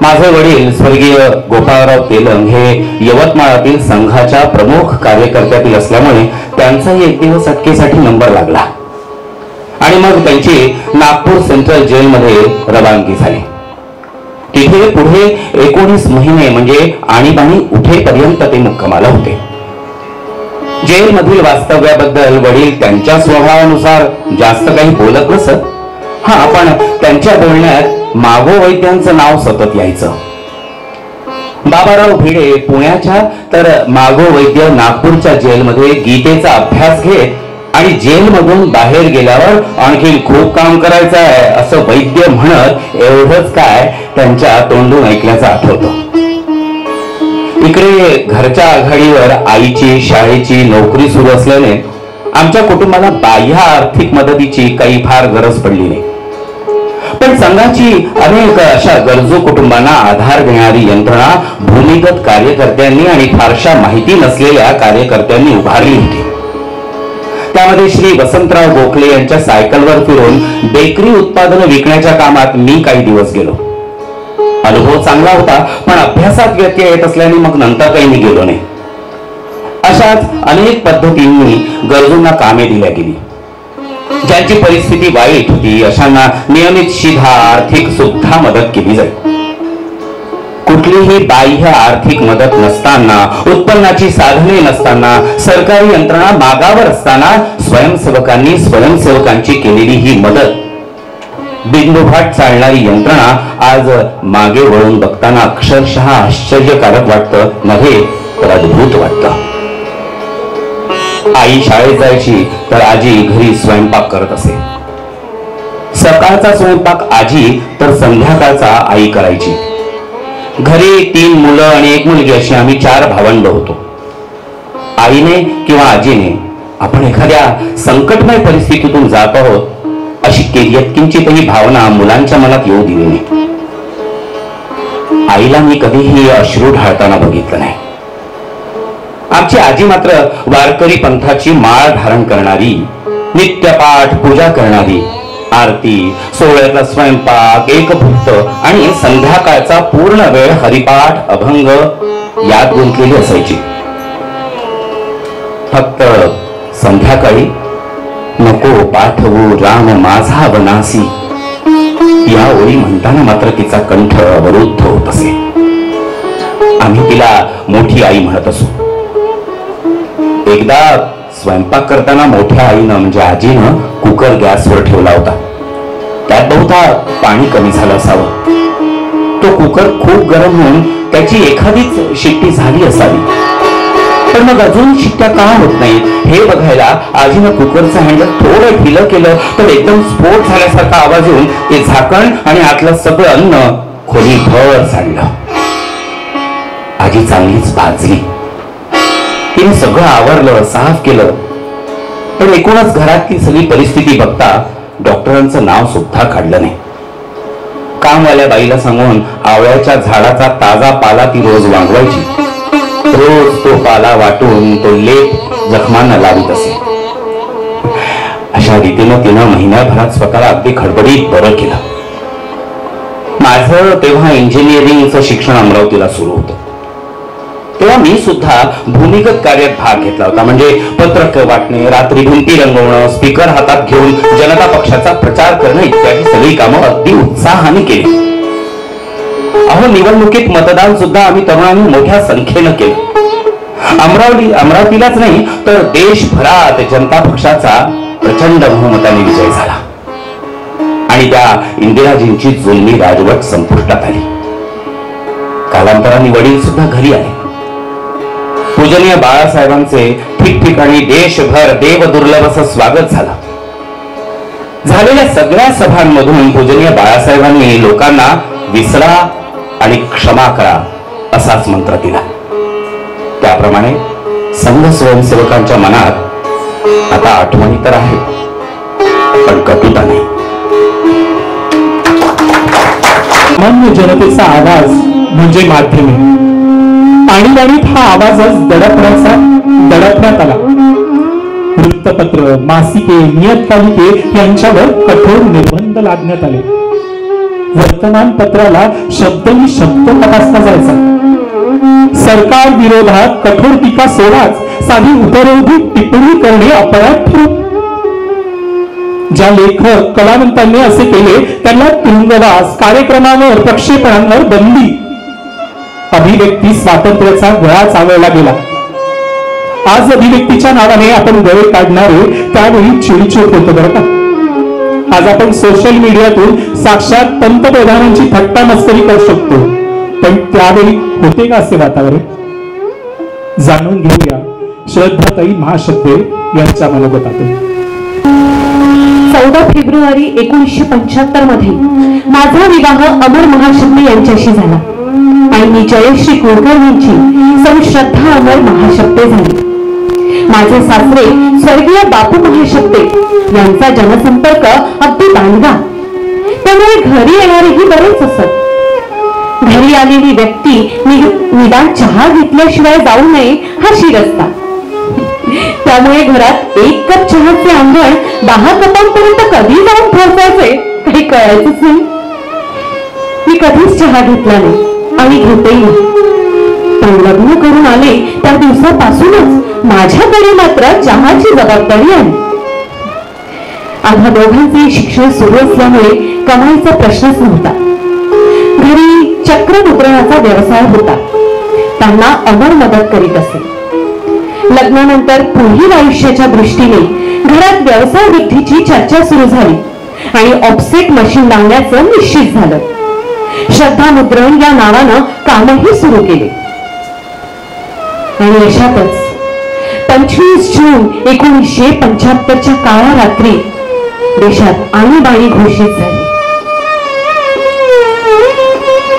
माझे वडील स्वर्गीय गोपाळराव तेलंग हे यवतमाळातील संघाच्या प्रमुख कार्यकर्त्यातील असल्यामुळे त्यांचाही एक दिवस अटकेसाठी नंबर लागला आणि मग त्यांची नागपूर सेंट्रल जेलमध्ये रवानगी झाली. तिथे पुढे 19 महिने म्हणजे आणीबाणी उठेपर्यंत ते मुक्कामाला होते. जेलमधील वास्तव्याबद्दल वडील त्यांच्या स्वभावानुसार जास्त काही बोलत नसत. हा, पण त्यांच्या बोलण्यात मागो वैद्यांचं नाव सतत यायचं. बाबाराव भिडे पुण्याच्या तर मागो वैद्य नागपूरच्या जेलमध्ये गीतेचा अभ्यास घेत आणि जेलमधून बाहेर गेल्यावर आणखी खूप काम करायचं आहे असं वैद्य म्हणत एवढंच काय त्यांच्या तोंडून ऐकल्याचं आठवतं. इकडे घरच्या आघाडीवर आईची शाळेची नोकरी सुरू असल्याने आमच्या कुटुंबाला बाह्य आर्थिक मदतीची काही फार गरज पडली नाही. पण संघाची अनेक अशा गरजू कुटुंबांना आधार देणारी यंत्रणा भूमिगत कार्यकर्त्यांनी आणि फारशा माहिती नसलेल्या कार्यकर्त्यांनी उभारली होती. त्यामध्ये श्री वसंतराव गोखले यांच्या सायकलवर फिरून बेकरी उत्पादनं विकण्याच्या कामात मी काही दिवस गेलो. अनुभव चांगला होता, पण अभ्यासात व्यत्यय येत असल्याने मग नंतर काही मी गेलो नाही. अशाच अनेक पद्धतींनी गरजूंना कामे दिल्या गेली. ज्यांची परिस्थिती वाईट होती अशांना नियमित शिधा आर्थिक सुद्धा मदत केली जाईल. कुठलीही बाह्य आर्थिक मदत नसताना, उत्पन्नाची साधने नसताना, सरकारी यंत्रणा मागावर असताना स्वयंसेवकांनी स्वयंसेवकांची केलेली ही मदत, बिंदुभाट चालणारी यंत्रणा आज मागे वळून बघताना अक्षरशः आश्चर्यकारक वाटतं, नव्हे तर अद्भुत वाटतं. आई शाळेत जायची तर आजी घरी स्वयंपाक करत असे. सकाळचा स्वयंपाक आजी तर संध्याकाळचा आई करायची. घरी 3 मुलं आणि 1 मुलगी अशी आम्ही 4 भावंड होतो. आईने किंवा आजीने आपण एखाद्या संकटमय परिस्थितीतून जात आहोत अशी यत्किंचितही भावना मुलांच्या मनात येऊ दिली नाही. आईला मी कधीही अश्रू ढाळताना बघितलं नाही. आमची आजी मात्र वारकरी पंथाची माळ धारण करणारी, नित्यपाठ पूजा करणारी, आरती, सोहळ्यातला स्वयंपाक, एकभुक्त आणि संध्याकाळचा पूर्ण वेळ हरिपाठ अभंग यात गुंतलेली असायची. फक्त संध्याकाळी नको पाठवू राम माझा वनासी या ओळी म्हणताना मात्र तिचा कंठ अवरुद्ध होत असे. आम्ही तिला मोठी आई म्हणत असू. एकदा स्वयंपाक करताना मोठ्या आईनं म्हणजे आजीनं कुकर गॅसवर ठेवला होता. त्यात बहुधा पाणी कमी झालं असावं. तो कुकर खूप गरम होऊन त्याची एखादीच शिट्टी झाली असावी. पण मग अजून शिट्ट्या का होत नाहीत हे बघायला आजीनं कुकरचं हँडल थोडं ढिलं केलं तर एकदम स्फोट झाल्यासारखा आवाज येऊन ते झाकण आणि आतलं सगळं अन्न खोलीभर सांडलं. आजी चांगलीच भाजली. तिने सगळं आवरलं, साफ केलं. पण एकूणच घरातली सगळी परिस्थिती बघता डॉक्टरांचं नाव सुद्धा काढलं नाही. कामवाल्या बाईला सांगून आवळ्याच्या झाडाचा ताजा पाला ती रोज वांगवायची. रोज तो पाला वाटून तो लेप जखमांना लावित असे. अशा रीतीनं तिनं महिन्याभरात स्वतःला अगदी खडबडीत बरं केलं. माझं तेव्हा इंजिनिअरिंगचं शिक्षण अमरावतीला सुरू होतं. तेव्हा मी सुद्धा भूमिगत कार्यात भाग घेतला होता. म्हणजे पत्रक वाटणे, रात्री भिंती रंगवणं, स्पीकर हातात घेऊन जनता पक्षाचा प्रचार करणं इत्यादी सगळी कामं अगदी उत्साहाने केली. अहो, निवडणुकीत मतदान सुद्धा आम्ही तरुणांनी मोठ्या संख्येनं केलं. अमरावतीलाच नाही तर देशभरात जनता पक्षाचा प्रचंड बहुमताने विजय झाला आणि त्या इंदिराजींची जुलमी राजवट संपुष्टात आली. कालांतराने वडील सुद्धा घरी आले. पूजनीय बाळासाहेबांचे ठिकठिकाणी देशभर देवदुर्लभ असं स्वागत झालं. झालेल्या सगळ्या सभांमधून पूजनीय बाळासाहेबांनी लोकांना विसरा आणि क्षमा करा असाच मंत्र दिला. त्याप्रमाणे संघ स्वयंसेवकांच्या मनात आता आठवणी तर आहे, पण कटुता नाही. सामान्य जनतेचा आवाज म्हणजे माध्यमे. आणीबाणीत हा आवाजच दडपण्यात आला. वृत्तपत्र, मासिके, नियतकालिके यांच्यावर कठोर निर्बंध लादण्यात आले. वर्तमानपत्राला शब्दनी शब्द तपासला जायचा. सरकार विरोधात कठोर टीका सोडाच साधी उपरोधी टिप्पणी करणे अपराध ठरत. ज्या लेखक कलावंतांनी असे केले त्यांना तुरुंगवास, कार्यक्रमावर, प्रक्षेपणांवर बंदी. अभिव्यक्ती स्वातंत्र्याचा गळा चावळला गेला. आज अभिव्यक्तीच्या नावाने आपण गळे काढणारे त्यावेळी चिडचिड होतो बरं का. आज आपण सोशल मीडियातून साक्षात पंतप्रधानांची थट्टा मस्करी करू शकतो, पण त्यावेळी होते का असे वातावरण? जाणून घेऊया श्रद्धाताई महाशब्दे यांच्या मनोगतातून. 14 फेब्रुवारी 1975 मध्ये माझा विवाह अमर महाशब्दे यांच्याशी झाला आणि मी जयश्री कुलकर्णींची श्रद्धा अमर महाशब्दे झाली. माझे सासरे स्वर्गीय बापू महाशब्दे यांचा जनसंपर्क अगदी दांडगा, त्यामुळे घरी येणारेही बरेच असत. घरी आलेली व्यक्ती निदान चहा घेतल्याशिवाय जाऊ नये हा शिरस्ता. त्यामुळे घरात 1 कप चहाचे आंघण 10 कपांपर्यंत कधी जाऊन पोहोचायचे काही कळायचंच नाही. मी कधीच चहा घेतला नाही आणि घेतेही नाही. पण लग्न करून आले त्या दिवसापासूनच माझ्याकडे मात्र चहाची जबाबदारी आली. आम्हा दोघांचे शिक्षण सुरू असल्यामुळे कमाईचा प्रश्नच नव्हता. घरी चक्र मुद्रणाचा व्यवसाय होता. त्यांना अमर मदत करीत असे. लग्नानंतर पुढील आयुष्याच्या दृष्टीने घरात व्यवसाय वृद्धीची चर्चा सुरू झाली आणि ऑफसेट मशीन लावण्याचं निश्चित झालं. श्रद्धा मुद्रण या नावानं कामही सुरू केले. आणि अशातच 25 जून 1975च्या काळ्या रात्री देशात आणीबाणी घोषित झाली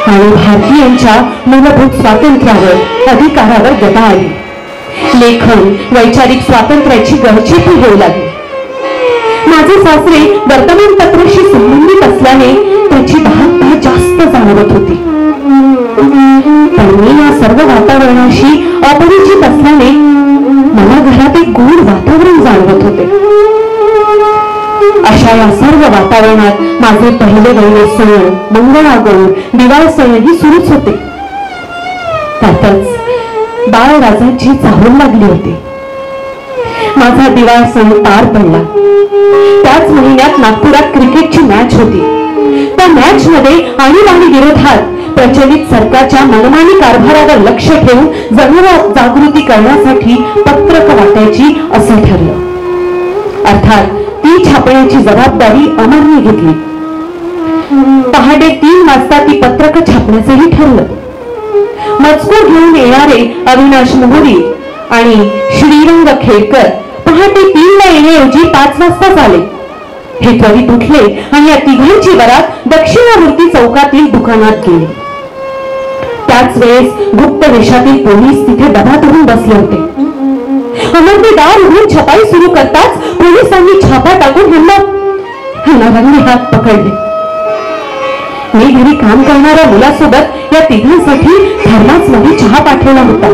आणि भारतीयांच्या मूलभूत स्वातंत्र्यावर, अधिकारावर गदा आली. लेखन, वैचारिक स्वातंत्र्याची गळचेपी होऊ लागली. माझे सासरे वर्तमानपत्राशी संबंधित असल्याने त्याची धाकधूक जास्त जाणवत होती. पण मी या सर्व वातावरणाशी अपरिचित असल्याने मला घरात एक गूढ वातावरण जाणवत होते. अशा या सर्व वातावरणात माझे पहिले वहिले सण, मंगळागौर, दिवाळ सणही सुरूच होते. त्यातच बाळराजांची चाहूल लागली होती. माझा दिवाळ सण पार पडला. त्याच महिन्यात नागपुरात क्रिकेटची मॅच होती. त्या मॅच मध्ये आणीबाणी विरोधात प्रचलित सरकारच्या मनमानी कारभारावर लक्ष ठेवून जनजागृती करण्यासाठी पत्रक वाटायची असं ठरलं. अर्थात ती छापण्याची जबाबदारी अमरने घेतली. पहाटे 3 वाजता ती पत्रक छापण्याचंही ठरलं. मजकूर घेऊन येणारे अविनाश मोहरी आणि श्रीरंग खेडकर पहाटे 3 ला येण्याऐवजी 5 वाजताच आले. हे त्वरित उठले आणि या तिघांची वरात दक्षिणामूर्ती चौकातील दुकानात गेली. त्याच वेळेस गुप्त वेशातील पोलीस तिथे डबा धरून बसले होते. अमरने दार उघडून छपाई सुरू करताच पोलिसांनी छापा टाकून रंगे हात पकडले. मी घरी काम करणाऱ्या मुलासोबत या तिघांसाठी थर्मास मध्ये चहा पाठवला होता.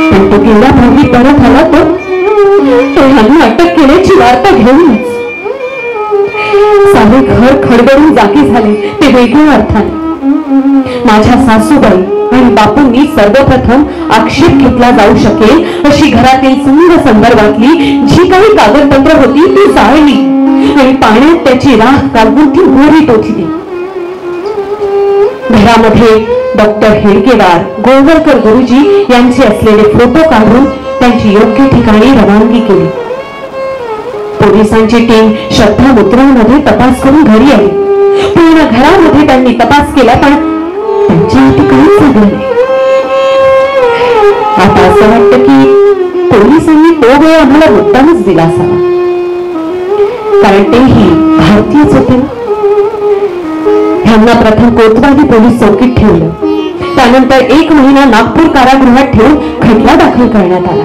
पण तो केव्हापूर्वी परत आला तो ह्यांनी अटक केल्याची वार्ता घेऊनच सारे घर खडबडून जागी झाले. ते वेगळ्या अर्थाने. माझ्या सासूबाई आणि बापूंनी सर्वप्रथम आक्षेप घेतला जाऊ शकेल अशी घरातील संघ संदर्भातली जी काही कागदपत्र होती ती जाळली आणि पाण्यात त्याची राख काढून ती मोरी टोचली. घरामध्ये डॉक्टर हेडगेवार, गोळवलकर गुरुजी यांचे असलेले फोटो काढून त्यांची योग्य ठिकाणी रवानगी केली. पोलिसांची टीम श्रद्धा मुद्रांमध्ये तपास करून घरी आली. पूर्ण घरामध्ये त्यांनी तपास केला, पण त्यांच्या हाती काहीच झालं नाही. आता असं वाटतं की पोलिसांनी तो वेळ आम्हाला मुद्दामच दिला असावा, कारण तेही भारतीयच होते. ह्यांना प्रथम कोतवाली पोलीस चौकीत ठेवलं, त्यानंतर 1 महिना नागपूर कारागृहात ठेवून खटला दाखल करण्यात आला.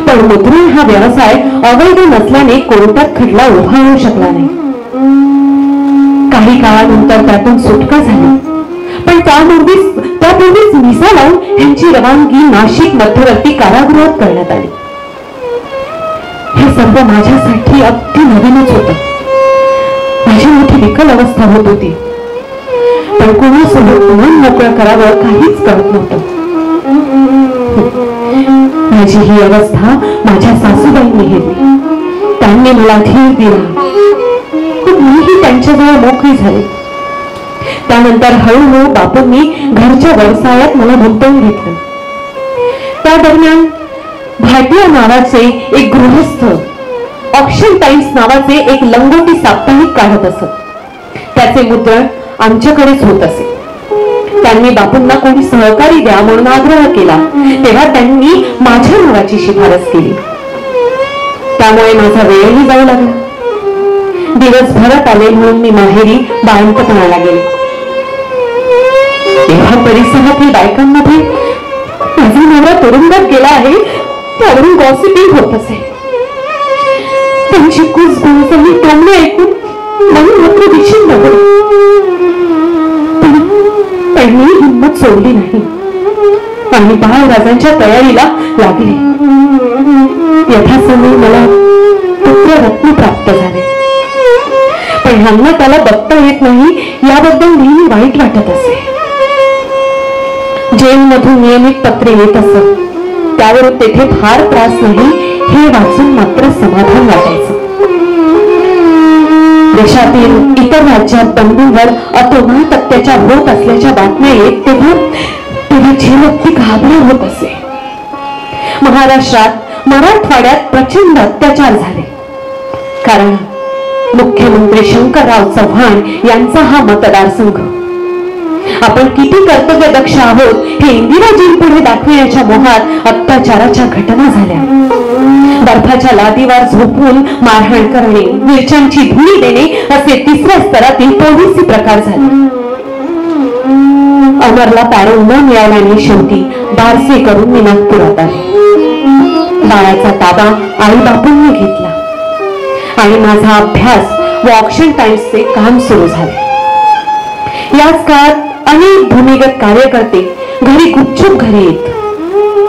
पण मुद्रण हा व्यवसाय अवैध नसल्याने कोर्टात खटला उभा होऊ शकला नाही. काही काळानंतर त्यातून सुटका झाली, पण त्यापूर्वीच मिसा लावून ह्यांची रवानगी नाशिक मध्यवर्ती कारागृहात करण्यात आली. हे सर्व माझ्यासाठी अगदी नवीनच होतं. माझी मोठी विकल अवस्था होत होती, पण कोणासोबत मन मोकळं करावं काहीच कळत नव्हतं. माझी ही अवस्था माझ्या सासूबाईंनी घेतली. त्यांनी मला धीर दिला, मीही त्यांच्याजवळ मोकळी झाले. त्यानंतर हळूहळू बापूंनी घरच्या व्यवसायात मला गुंतवून घेतलं. त्या दरम्यान भाटिया नावाचे एक गृहस्थ ऑक्शन टाइम्स नावाचे एक लंगोटी साप्ताहिक काढत असत. त्याचे मुद्रण आमच्याकडेच होत असे. त्यांनी बापूंना कोणी सहकारी द्या म्हणून आग्रह केला, तेव्हा त्यांनी माझ्या नावाची शिफारस केली. त्यामुळे माझा वेळही जाऊ लागला. दिवस भरत आले म्हणून मी माहेरी बाळंतपणाला गेले. तेव्हा परिसरातील बायकांमध्ये माझा नवरा तुरुंगात गेला आहे त्यावरून गॉसिपिंग होत असे. त्यांची कुसबुस आणि टोमणे ऐकून मला मात्र दिशेन लागले. त्यांनी हिंमत सोडली नाही आणि बाळराजांच्या तयारीला लागले. यथासमयी मला पुत्ररत्न प्राप्त झाले, पण ह्यांना त्याला बघता येत नाही याबद्दल नेहमी वाईट वाटत असे. जेलमधून नियमित पत्रे येत असत, त्यावरून तेथे फार त्रास नाही हे वाचून मात्र समाधान वाटायचं. देशातील इतर राज्यात बंधूंवर अतोनात अत्याचार होत असल्याच्या बातम्या येत तेव्हा झेलती घाबरत होत असे. महाराष्ट्रात मराठवाड्यात प्रचंड अत्याचार झाले, कारण मुख्यमंत्री शंकरराव चव्हाण यांचा हा मतदारसंघ. आपण किती कर्तव्यदक्ष आहोत हे इंदिराजींपुढे दाखविण्याच्या मोहात अत्याचाराच्या घटना झाल्या. बर्फाच्या लादीवर झोपून मारहाण करणे, मिरच्यांची धुळी देणे असे 3ऱ्या स्तरातील पोलिसी प्रकार झाले. अमरला पॅरोल न मिळाल्याने शेवटी बारसे करून मी नागपुरात आले. बाळाचा ताबा आई बापूंनी घेतला आणि माझा अभ्यास व ऑक्शन टाइम्सचे काम सुरू झाले. याच काळात अनेक भूमिगत कार्यकर्ते घरी गुपचूप घरी येत.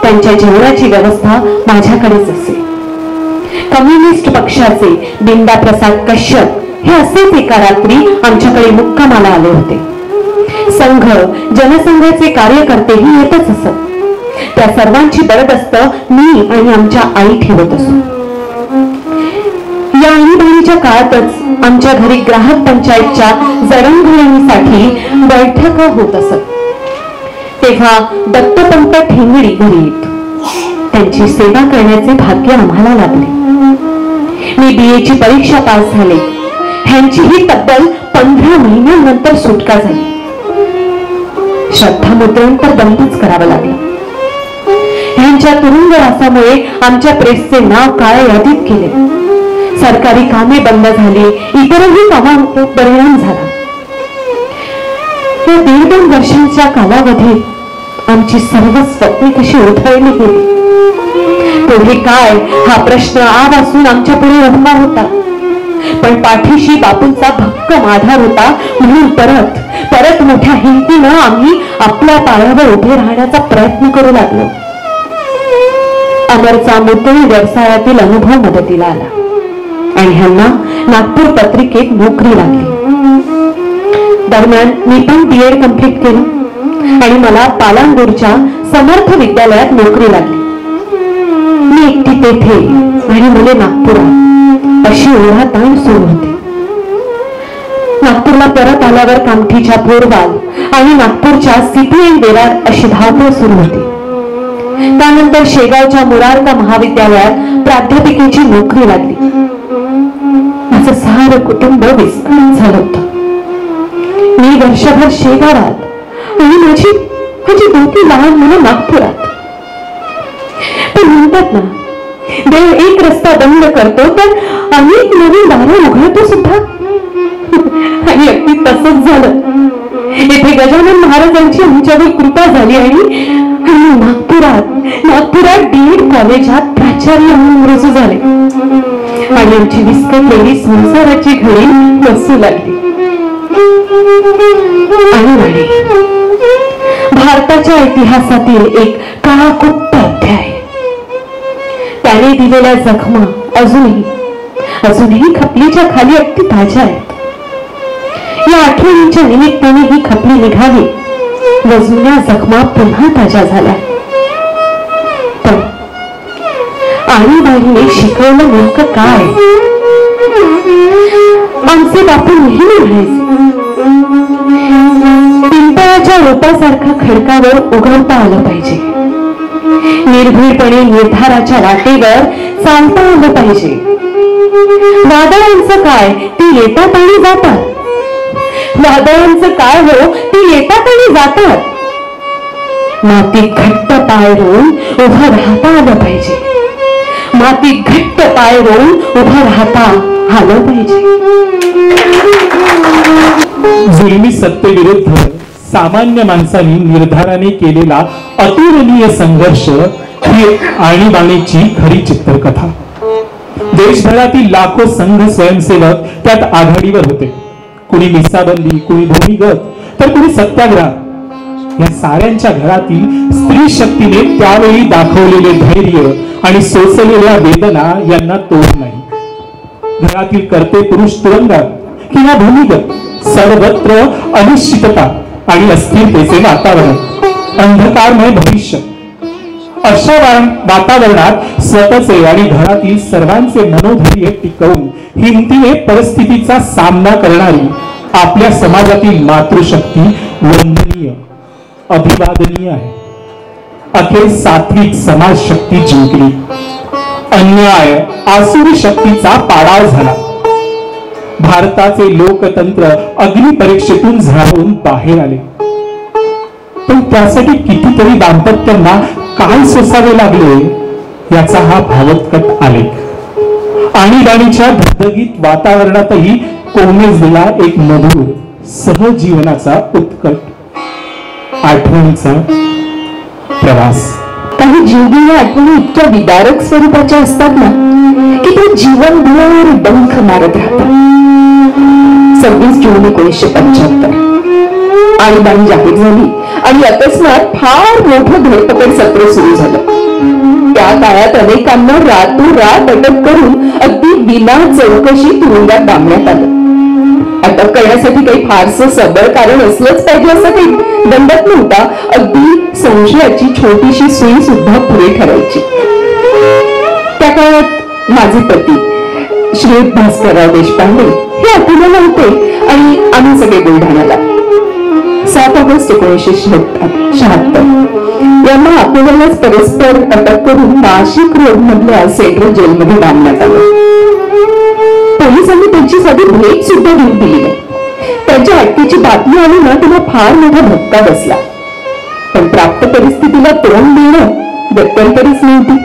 त्यांच्या जेवणाची व्यवस्था माझ्याकडेच असे. कम्युनिस्ट पक्षाचे बिंदा प्रसाद कश्यप हे असेच एका रात्री आमच्याकडे मुक्कामाला आले होते. संघ जनसंघाचे कार्यकर्तेही येतच असत. त्या सर्वांची बडदस्त मी आणि आमच्या आई ठेवत असो. या आणीबाणीच्या काळातच आमच्या घरी ग्राहक पंचायतच्या जडणघडणीसाठी बैठका होत असत. तेव्हा दत्तपंत ठेंगडी घरी येत. त्यांची सेवा करण्याचे भाग्य आम्हाला लाभले. मी BA ची परीक्षा पास झाले. ह्यांचीही तब्बल 15 महिन्यांनंतर सुटका झाली. श्रद्धा मुद्रण तर बंदच करावं लागलं. ह्यांच्या तुरुंगवासामुळे आमच्या प्रेसचे नाव काळ्या यादीत केले. सरकारी कामे बंद झाली, इतरही कामांवर परिणाम झाला. या 1.5 वर्षांच्या कालावधीत आमची सर्व स्वप्ने कशी उधळली गेली. पुढे काय हा प्रश्न आवासून आमच्या पुढे उभा होता, पण पाठीशी बापूंचा भक्कम आधार होता म्हणून परत मोठ्या हिमतीनं आम्ही आपल्या पायावर उभे राहण्याचा प्रयत्न करू लागलो. अमरचा मुद्दई व्यवसायातील अनुभव मदतीला आला आणि ह्यांना नागपूर पत्रिकेत नोकरी लागली. दरम्यान मी पण B.Ed कंप्लीट केलं आणि मला पालांगूरच्या समर्थ विद्यालयात नोकरी लागली. मी एकटी तेथे आणि मुले नागपुरात अशी ओढाताण सुरू होती. नागपूरला परत आल्यावर कामठीच्या पोरवाल आणि नागपूरच्या CPI वेरार अशी धावपळ सुरू होती. त्यानंतर शेगावच्या मुरारका महाविद्यालयात प्राध्यापिकेची नोकरी लागली. आमचं सारं कुटुंब विस्कळीत झालं होतं. मी वर्षभर शेगावात आणि माझी दोघी लहान मुलं नागपुरात. पण म्हणतात ना, देव एक रस्ता बंद करतो तर अनेक नवीन दारं उघडतो सुद्धा. आणि अगदी तसंच झालं. इथे गजानन महाराजांची आमच्यावर कृपा झाली आणि नागपुरात डीएड कॉलेजात प्राचार्य म्हणून रुजू झाले आणि आमची विस्कटलेली संसाराची घडी बसू लागली. आणि भारताच्या इतिहासातील एक काळाकुट्ट अध्याय. त्याने दिलेल्या जखमा अजूनही खपलीच्या खाली अगदी ताज्या आहेत. या आठवणीच्या निमित्ताने ही खपली निघाली व जुन्या जखमा पुन्हा ताज्या झाल्या. पण आणीबाणीने शिकवलं नेमकं काय? आमचे बापू नेहमी म्हणायचे, पिंपळाच्या रोपासारखं खडकावर उगवता आलं पाहिजे. निर्भीडपणे निर्धाराच्या वाटेवर चालता आलं पाहिजे. वादळांचं काय, ते येतात आणि जातात. वादळांचं काय हो, ते येतात आणि जातात. मातीत घट्ट पाय रोवून उभं राहता आलं पाहिजे. मातीत घट्ट पाय रोवून उभं राहता आलं पाहिजे. जुलमी सत्तेविरुद्ध सामान्य माणसांनी निर्धाराने केलेला अतुलनीय संघर्ष ही आणीबाणीची खरी चित्रकथा. देशभरातील लाखो संघ स्वयंसेवक त्यात आघाडीवर होते. कुणी मिसाबंदी, कुणी भूमिगत, तर कुणी सत्याग्रह. या साऱ्यांच्या घरातील स्त्री शक्तीने त्यावेळी दाखवलेले धैर्य आणि सोसलेल्या वेदना यांना तोड नाही. घरातील कर्ते पुरुष तुरुंगात किंवा भूमिगत, सर्वत्र अनिश्चितता आणि अस्थिरतेचे वातावरण, अंधकारमय भविष्य. अशा वातावरणात स्वतःचे आणि घरातील सर्वांचे मनोधैर्य टिकवून हिमतीने परिस्थितीचा सामना करणारी आपल्या समाजातील मातृशक्ती वंदनीय, अभिवादनीय आहे. अखेर सात्विक समाज शक्ती जिंकली. अन्याय आसुरी शक्तीचा पाडाव झाला. भारताचे लोकतंत्र अग्निपरीक्षेतून झळावून बाहेर आले. पण त्यासाठी कितीतरी दाम्पत्यांना काय सोसावे लागले याचा हा भावोत्कट आलेख. आणीबाणीच्या धगधगीत वातावरणातही कोमेजलेला एक मधुर सहजीवनाचा उत्कट आठवणीचा प्रवास. काही जीवघेण्या आठवणी इतक्या विदारक स्वरूपाच्या असतात ना की ते जीवनभर डंख मारत राहतात. 26 जून 1975 आणीबाणी जाहीर झाली आणि अकस्मात फार मोठं धरपकड सत्र सुरू झालं. त्या काळात अनेकांना रातोरात अटक करून अगदी विना चौकशी तुरुंगात डांबण्यात आलं. अटक करण्यासाठी काही फारसं सबळ कारण असलंच पाहिजे असं काही दंडत नव्हता. अगदी संशयाची छोटीशी सुई सुद्धा पुरे ठरायची. त्या काळात माझे पती श्री भास्करराव देशपांडे हे अकोल्याला होते आणि आम्ही सगळे बुलढाण्याला. 7 ऑगस्ट 1976 यांना अकोल्यालाच परस्पर अटक करून नाशिक रोड मधल्या सेंट्रल जेलमध्ये डांबण्यात आलं. पोलिसांनी त्यांची साधी भेट सुद्धा घेऊन दिली नाही. त्यांच्या अटकेची बातमी आली ना तेव्हा फार मोठा धक्का बसला. पण प्राप्त परिस्थितीला तोंड देणं गत्यंतरीच नव्हती.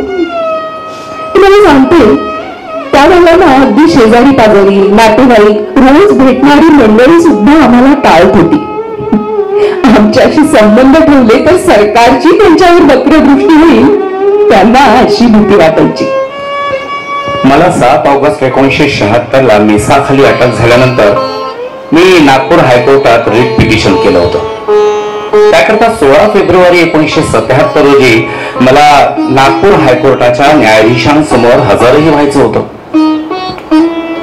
तुम्हाला सांगते, त्यावेळेला ना अगदी शेजारी पाजारी नातेवाईक रोज भेटणारी मंडळी सुद्धा आम्हाला टाळत होती. आमच्याशी संबंध ठेवले तर सरकारची त्यांच्यावर वक्रदृष्टी होईल त्यांना अशी भीती वाटायची. मला 7 ऑगस्ट 1976 मिसाखाली अटक झाल्यानंतर मी नागपूर हायकोर्टात रिट पिटिशन केलं होतं. त्याकरता 16 फेब्रुवारी 1977 रोजी मला नागपूर हायकोर्टाच्या न्यायाधीशांसमोर हजरही व्हायचं होतं.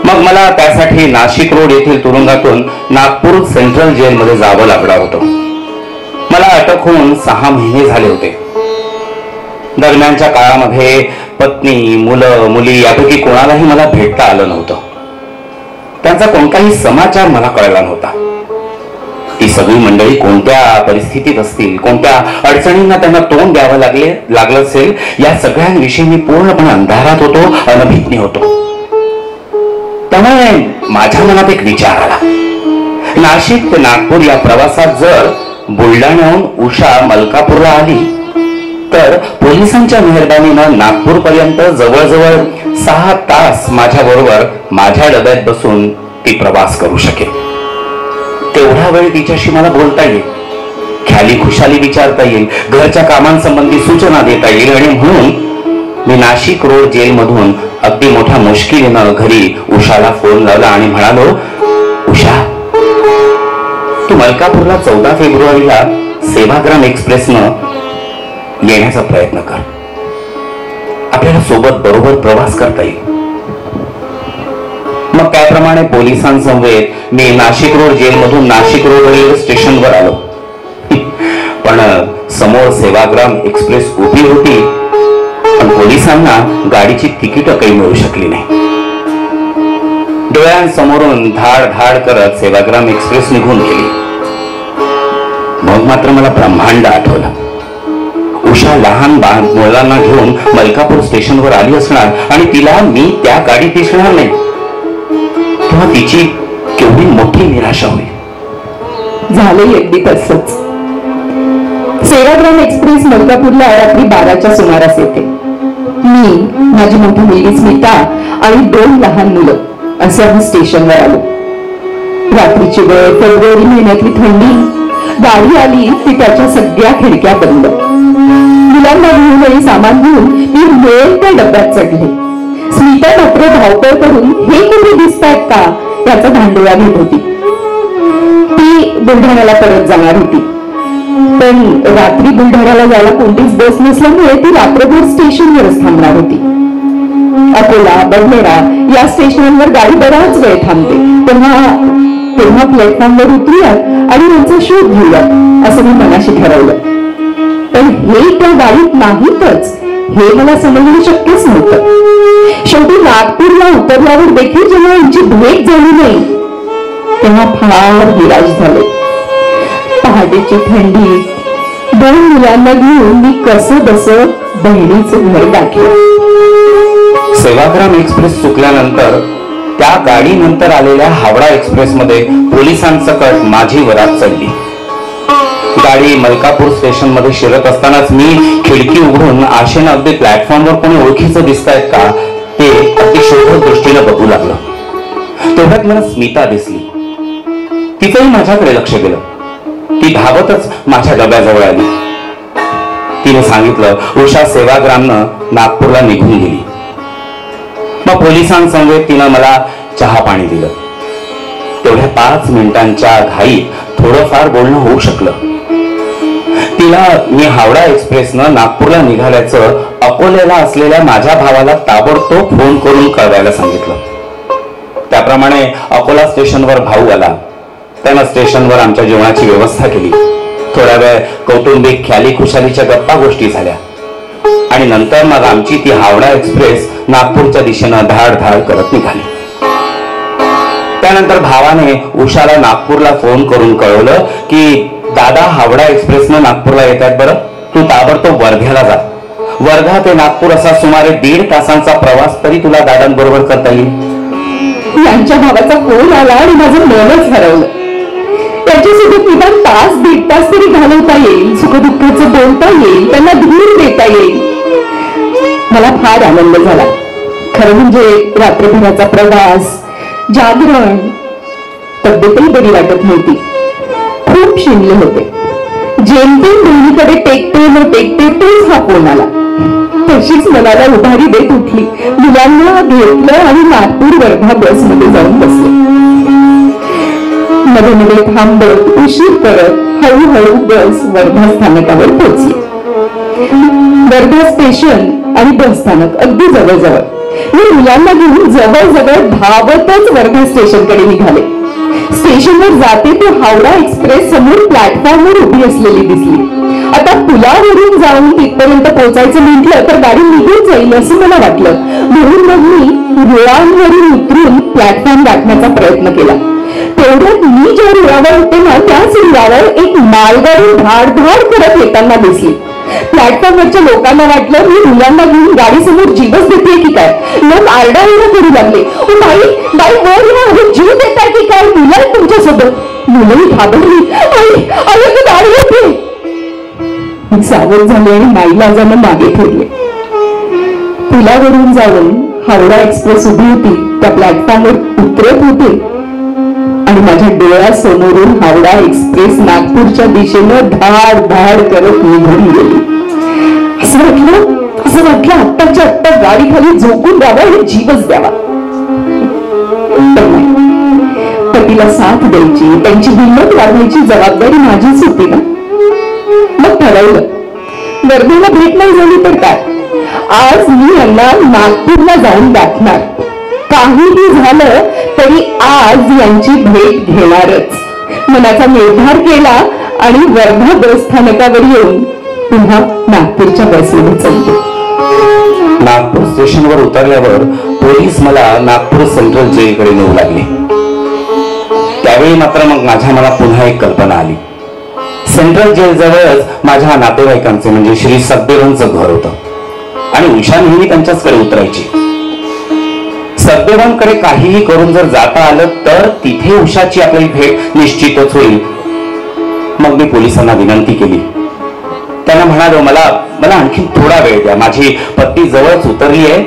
मग मला त्यासाठी नाशिक रोड येथील तुरुंगातून नागपूर सेंट्रल जेलमध्ये जावं लागणार होतं. मला अटक होऊन 6 महिने झाले होते. दरम्यानच्या काळामध्ये पत्नी, मुलं, मुली यापैकी कोणालाही मला भेटता आलं नव्हतं. त्यांचा कोणताही समाचार मला कळला नव्हता. ती सगळी मंडळी कोणत्या परिस्थितीत असतील, कोणत्या अडचणींना त्यांना तोंड द्यावं लागलं असेल या सगळ्यांविषयी मी पूर्णपणे अंधारात होतो, अनभिज्ञ होतो. त्यामुळे माझ्या मनात एक विचार आला. नाशिक ते नागपूर या प्रवासात जर बुलढाण्याहून उषा मलकापूरला आली तर पोलिसांच्या मेहरबानीनं नागपूर पर्यंत जवळजवळ 6 तास माझ्या बरोबर माझ्या डब्यात बसून ती प्रवास करू शकेल. तेवढा वेळ तिच्याशी मला बोलता येईल, ख्याली खुशाली विचारता येईल, घरच्या कामांसंबंधी सूचना देता येईल. आणि म्हणून मी नाशिक रोड जेलमधून अगदी मोठ्या मुश्किलीनं घरी उषाला फोन लावला आणि म्हणालो, उषा, तू मलकापूरला 14 फेब्रुवारीला सेवाग्राम एक्सप्रेसनं येण्याचा प्रयत्न कर. आपल्याला सोबत बरोबर प्रवास करता येईल. मग त्याप्रमाणे पोलिसांसमवेत मी नाशिक रोड जेलमधून नाशिक रोड रेल्वे स्टेशनवर आलो. पण समोर सेवाग्राम एक्सप्रेस उभी होती, पण पोलिसांना गाडीची तिकीट काही मिळू शकली नाही. डोळ्यांसमोरून धाड धाड करत सेवाग्राम एक्सप्रेस निघून गेली. मग मात्र मला ब्रह्मांड आठवलं. उषा लहान मुलांना घेऊन मलकापूर स्टेशनवर आली असणार आणि तिला मी त्या गाडीत दिसणार नाही, तेव्हा तिची केवढी मोठी निराशा होईल. झालंय अगदी तसंच. सेवाग्राम एक्सप्रेस मलकापूरला रात्री 12च्या सुमारास येते. मी, माझी मोठी मुलगी स्मिता आणि 2 लहान मुलं असं आम्ही स्टेशनवर आलो. रात्रीची वेळ, फेब्रुवारी महिन्यातली थंडी. गाडी आली की त्याच्या सगळ्या खिडक्या बंद. मुलांना घेऊन सामान घेऊन मी मेल त्या डब्यात चढले. स्मिता मात्र धावपळ करून हे कुठे दिसतायत का त्याचा धांडोळा घेत होती. ती बुलढाण्याला परत जाणार होती, पण रात्री बुलढाण्याला जायला कोणतीच बस नसल्यामुळे ती रात्रभर स्टेशनवरच थांबणार होती. अकोला, बडनेरा या स्टेशनवर गाडी बराच वेळ थांबते. तेव्हा प्लॅटफॉर्मवर उतरूया आणि त्यांचा शोध घेऊया असं मी मनाशी ठरवलं. पण हे त्या गाडीत नाहीतच हे मला समजणं शक्यच नव्हतं. शेवटी नागपूरला उतरल्यावर देखील जेव्हा यांची भेट झाली नाही तेव्हा फार निराश झाले. पहाटेची थंडी, 2 मुलांना घेऊन मी कसं बसं बहिणीचं घर गाठलं. सेवाग्राम एक्सप्रेस चुकल्यानंतर त्या गाडीनंतर आलेल्या हावडा एक्सप्रेस मध्ये पोलिसांसकट माझी वरात चढली. गाडी मलकापूर स्टेशन मध्ये शिरत असतानाच मी खिडकी उघडून आशेनं अगदी प्लॅटफॉर्मवर कोणी ओळखीचं दिसतायत का ते अगदी शोधक दृष्टीनं बघू लागलं. तेवढ्यात मला स्मिता दिसली. तिचंही माझ्याकडे लक्ष गेलं. ती धावतच माझ्या डब्याजवळ आली. तिने सांगितलं, उषा सेवाग्रामनं नागपूरला निघून गेली. मग पोलिसांसमवेत तिनं मला चहा पाणी दिलं. तेवढ्या 5 मिनिटांच्या घाईत थोडंफार बोलणं होऊ शकलं. तिला मी हावडा एक्सप्रेसनं नागपूरला निघाल्याचं अकोल्याला असलेल्या माझ्या भावाला ताबडतोब फोन करून कळवायला सांगितलं. त्याप्रमाणे अकोला स्टेशनवर भाऊ आला. त्यानं स्टेशनवर आमच्या जेवणाची व्यवस्था केली. थोडा वेळ कौटुंबिक ख्याली खुशालीच्या गप्पा गोष्टी झाल्या आणि नंतर मग आमची ती हावडा एक्सप्रेस नागपूरच्या दिशेनं धाड धाड करत निघाली. त्यानंतर भावाने उषाला नागपूरला फोन करून कळवलं की दादा हावडा एक्सप्रेसनं नागपूरला येत आहेत, बरं तू ताबडतोब वर्ध्याला जा. वर्धा ते नागपूर असा सुमारे 1.5 तासांचा प्रवास तरी तुला दादांबरोबर करता येईल. यांच्या भावाचा फोन आला आणि माझं मनच हरवलं. त्याच्यासोबत निदान 1.5 तास तरी घालवता येईल, सुखदुःखाचं बोलता येईल, त्यांना धीर देता येईल. मला फार आनंद झाला. खरं म्हणजे रात्रभराचा प्रवास, जागरण, तब्येतही बरी वाटत नव्हती. खूप शिनले होते. जेमतेम दोन्हीकडे टेकते न टेकते तोच हा फोन आला. तशीच मनाला उभारी देत उठली. मुलांना घेतलं आणि नागपूर वर्धा बसमध्ये जाऊन बसले. मध्ये मध्ये थांबत उशीर करत हळूहळू बस वर्धा स्थानकावर पोहोचली. वर्धा स्टेशन आणि बस स्थानक अगदी जवळजवळ. मी मुलांना घेऊन जवळजवळ धावतच वर्धा स्टेशनकडे निघाले. स्टेशनवर जाते ते हावडा एक्सप्रेस समोर प्लॅटफॉर्मवर उभी असलेली दिसली. आता पुलावरून जाऊन तिथपर्यंत पोहोचायचं म्हटलं तर गाडी निघून जाईल असं मला वाटलं. म्हणून मग मी रुळांवरून उतरून प्लॅटफॉर्म गाठण्याचा प्रयत्न केला. तेवढ्यात मी ज्या रुळावर होते ना त्याच रुळावर एक मालगाडी धाड धाड करत येताना दिसली. प्लॅटफॉर्मवरच्या लोकांना वाटलं मी मुलांना घेऊन गाडीसमोर जीवच देते की काय. लोक आरडाओरडा करू लागले, ओ बाई बाई वर या, जीव देताय की काय, मुलं आहेत तुमच्यासोबत. मुलंही घाबरली, आई गाडी होते. मी सावध झाले आणि नाईलाजानं मागे फिरले. पुलावरून जाऊन हावडा एक्सप्रेस उभी होती, त्या प्लॅटफॉर्मवर उतरत होते आणि माझ्या डोळ्यासमोरून हावडा एक्सप्रेस नागपूरच्या दिशेनं धाड धाड करत निघून गेली. असं वाटलं आत्ताच्या आत्ता गाडी खाली झोकून द्यावा आणि जीवच द्यावा. पतीला साथ द्यायची, त्यांची हिंमत वाढवायची जबाबदारी माझीच होती ना. मग ठरवलं, वर्धेला भेट नाही झाली तर काय, आज मी यांना नागपूरला जाऊन गाठणार. काहीही झालं तरी आज यांची भेट घेणारच. मनाचा निर्धार केला आणि वर्धा बस स्थानकावर येऊन पुन्हा नागपूरच्या बसमध्ये चढले. नागपूर स्टेशनवर उतरल्यावर पोलीस मला नागपूर सेंट्रल जेलकडे नेऊ लागले. त्यावेळी मात्र मग माझ्या मनात पुन्हा एक कल्पना आली. सेंट्रल जेल जवळच माझ्या नातेवाईकांचे म्हणजे श्री सखदेवांचं घर होतं आणि उषा नेहमी त्यांच्याचकडे उतरायची. सखदेवांकडे काहीही करून जर जाता आलं तर तिथे उषाची आपली भेट निश्चितच होईल. मग मी पोलिसांना विनंती केली. त्यांना म्हणालो, मला आणखी थोडा वेळ द्या, माझी पत्नी जवळच उतरली आहे,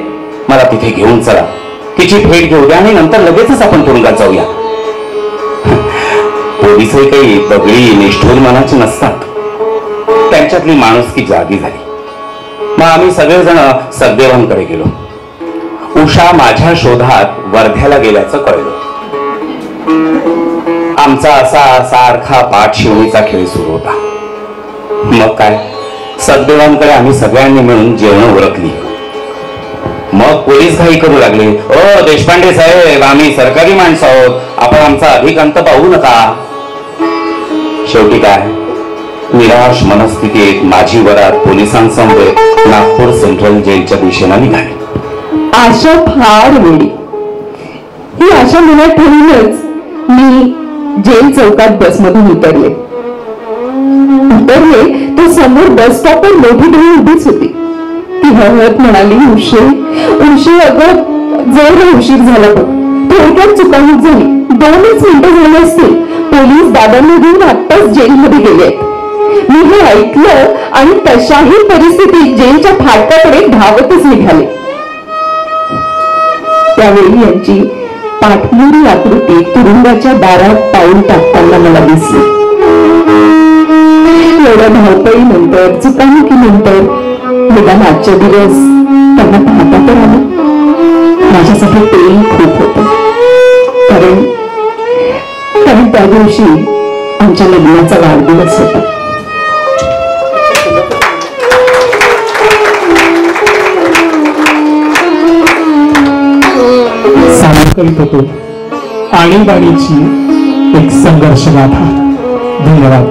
मला तिथे घेऊन चला, तिची भेट घेऊ द्या आणि नंतर लगेचच आपण तुरुंगात जाऊया. पोलिसही काही दगडी निष्ठुर मनाचे नसतात, त्यांच्यातली माणुसकी जागी झाली. मग आम्ही सगळेजण सखदेवांकडे गेलो. उषा माझ्या शोधात वर्ध्याला गेल्याचं कळलं. आमचा असा सारखा पाठ शिवणीचा खेळ सुरू होता. मग काय, सखदेवांकडे आम्ही सगळ्यांनी मिळून जेवण उरकली. मग पोलीस घाई करू लागले, ओ देशपांडे साहेब, आम्ही सरकारी माणसं आहोत, आपण आमचा अधिक अंत पाहू नका. शेवटी काय, निराश मनस्थितीत माझी वरात पोलिसांसमवेत नागपूर सेंट्रल जेलच्या दिशेला निघाली. आशा फार वेळी, ही आशा मनात ठेवूनच मी जेल चौकात बसमधून उतरले तर समोर बस स्टॉपवर मोठी ढोल उभीच होती. ती हळहळत म्हणाली, उशे अगं जरा उशीर झाला बघ, थोडक्यात चुकामुक झाली, 2च मिनिटं झाली असतील, पोलीस दादांना घेऊन आत्ताच जेलमध्ये गेले आहेत. मी हे ऐकलं आणि तशाही परिस्थितीत जेलच्या फाटकाकडे धावतच निघाले. त्यावेळी यांची पाठमोरी आकृती तुरुंगाच्या दारात पाऊल टाकताना मला दिसली. एवढ्या धावपळीनंतर, चुकामुकीनंतर निदान आजच्या दिवस त्यांना पाहता तर आलं. माझ्यासाठी तेही खूप होतं, कारण त्या दिवशी आमच्या लग्नाचा वाढदिवस होता. करीत होतो आणीबाणीची एक संघर्ष गाथा. धन्यवाद.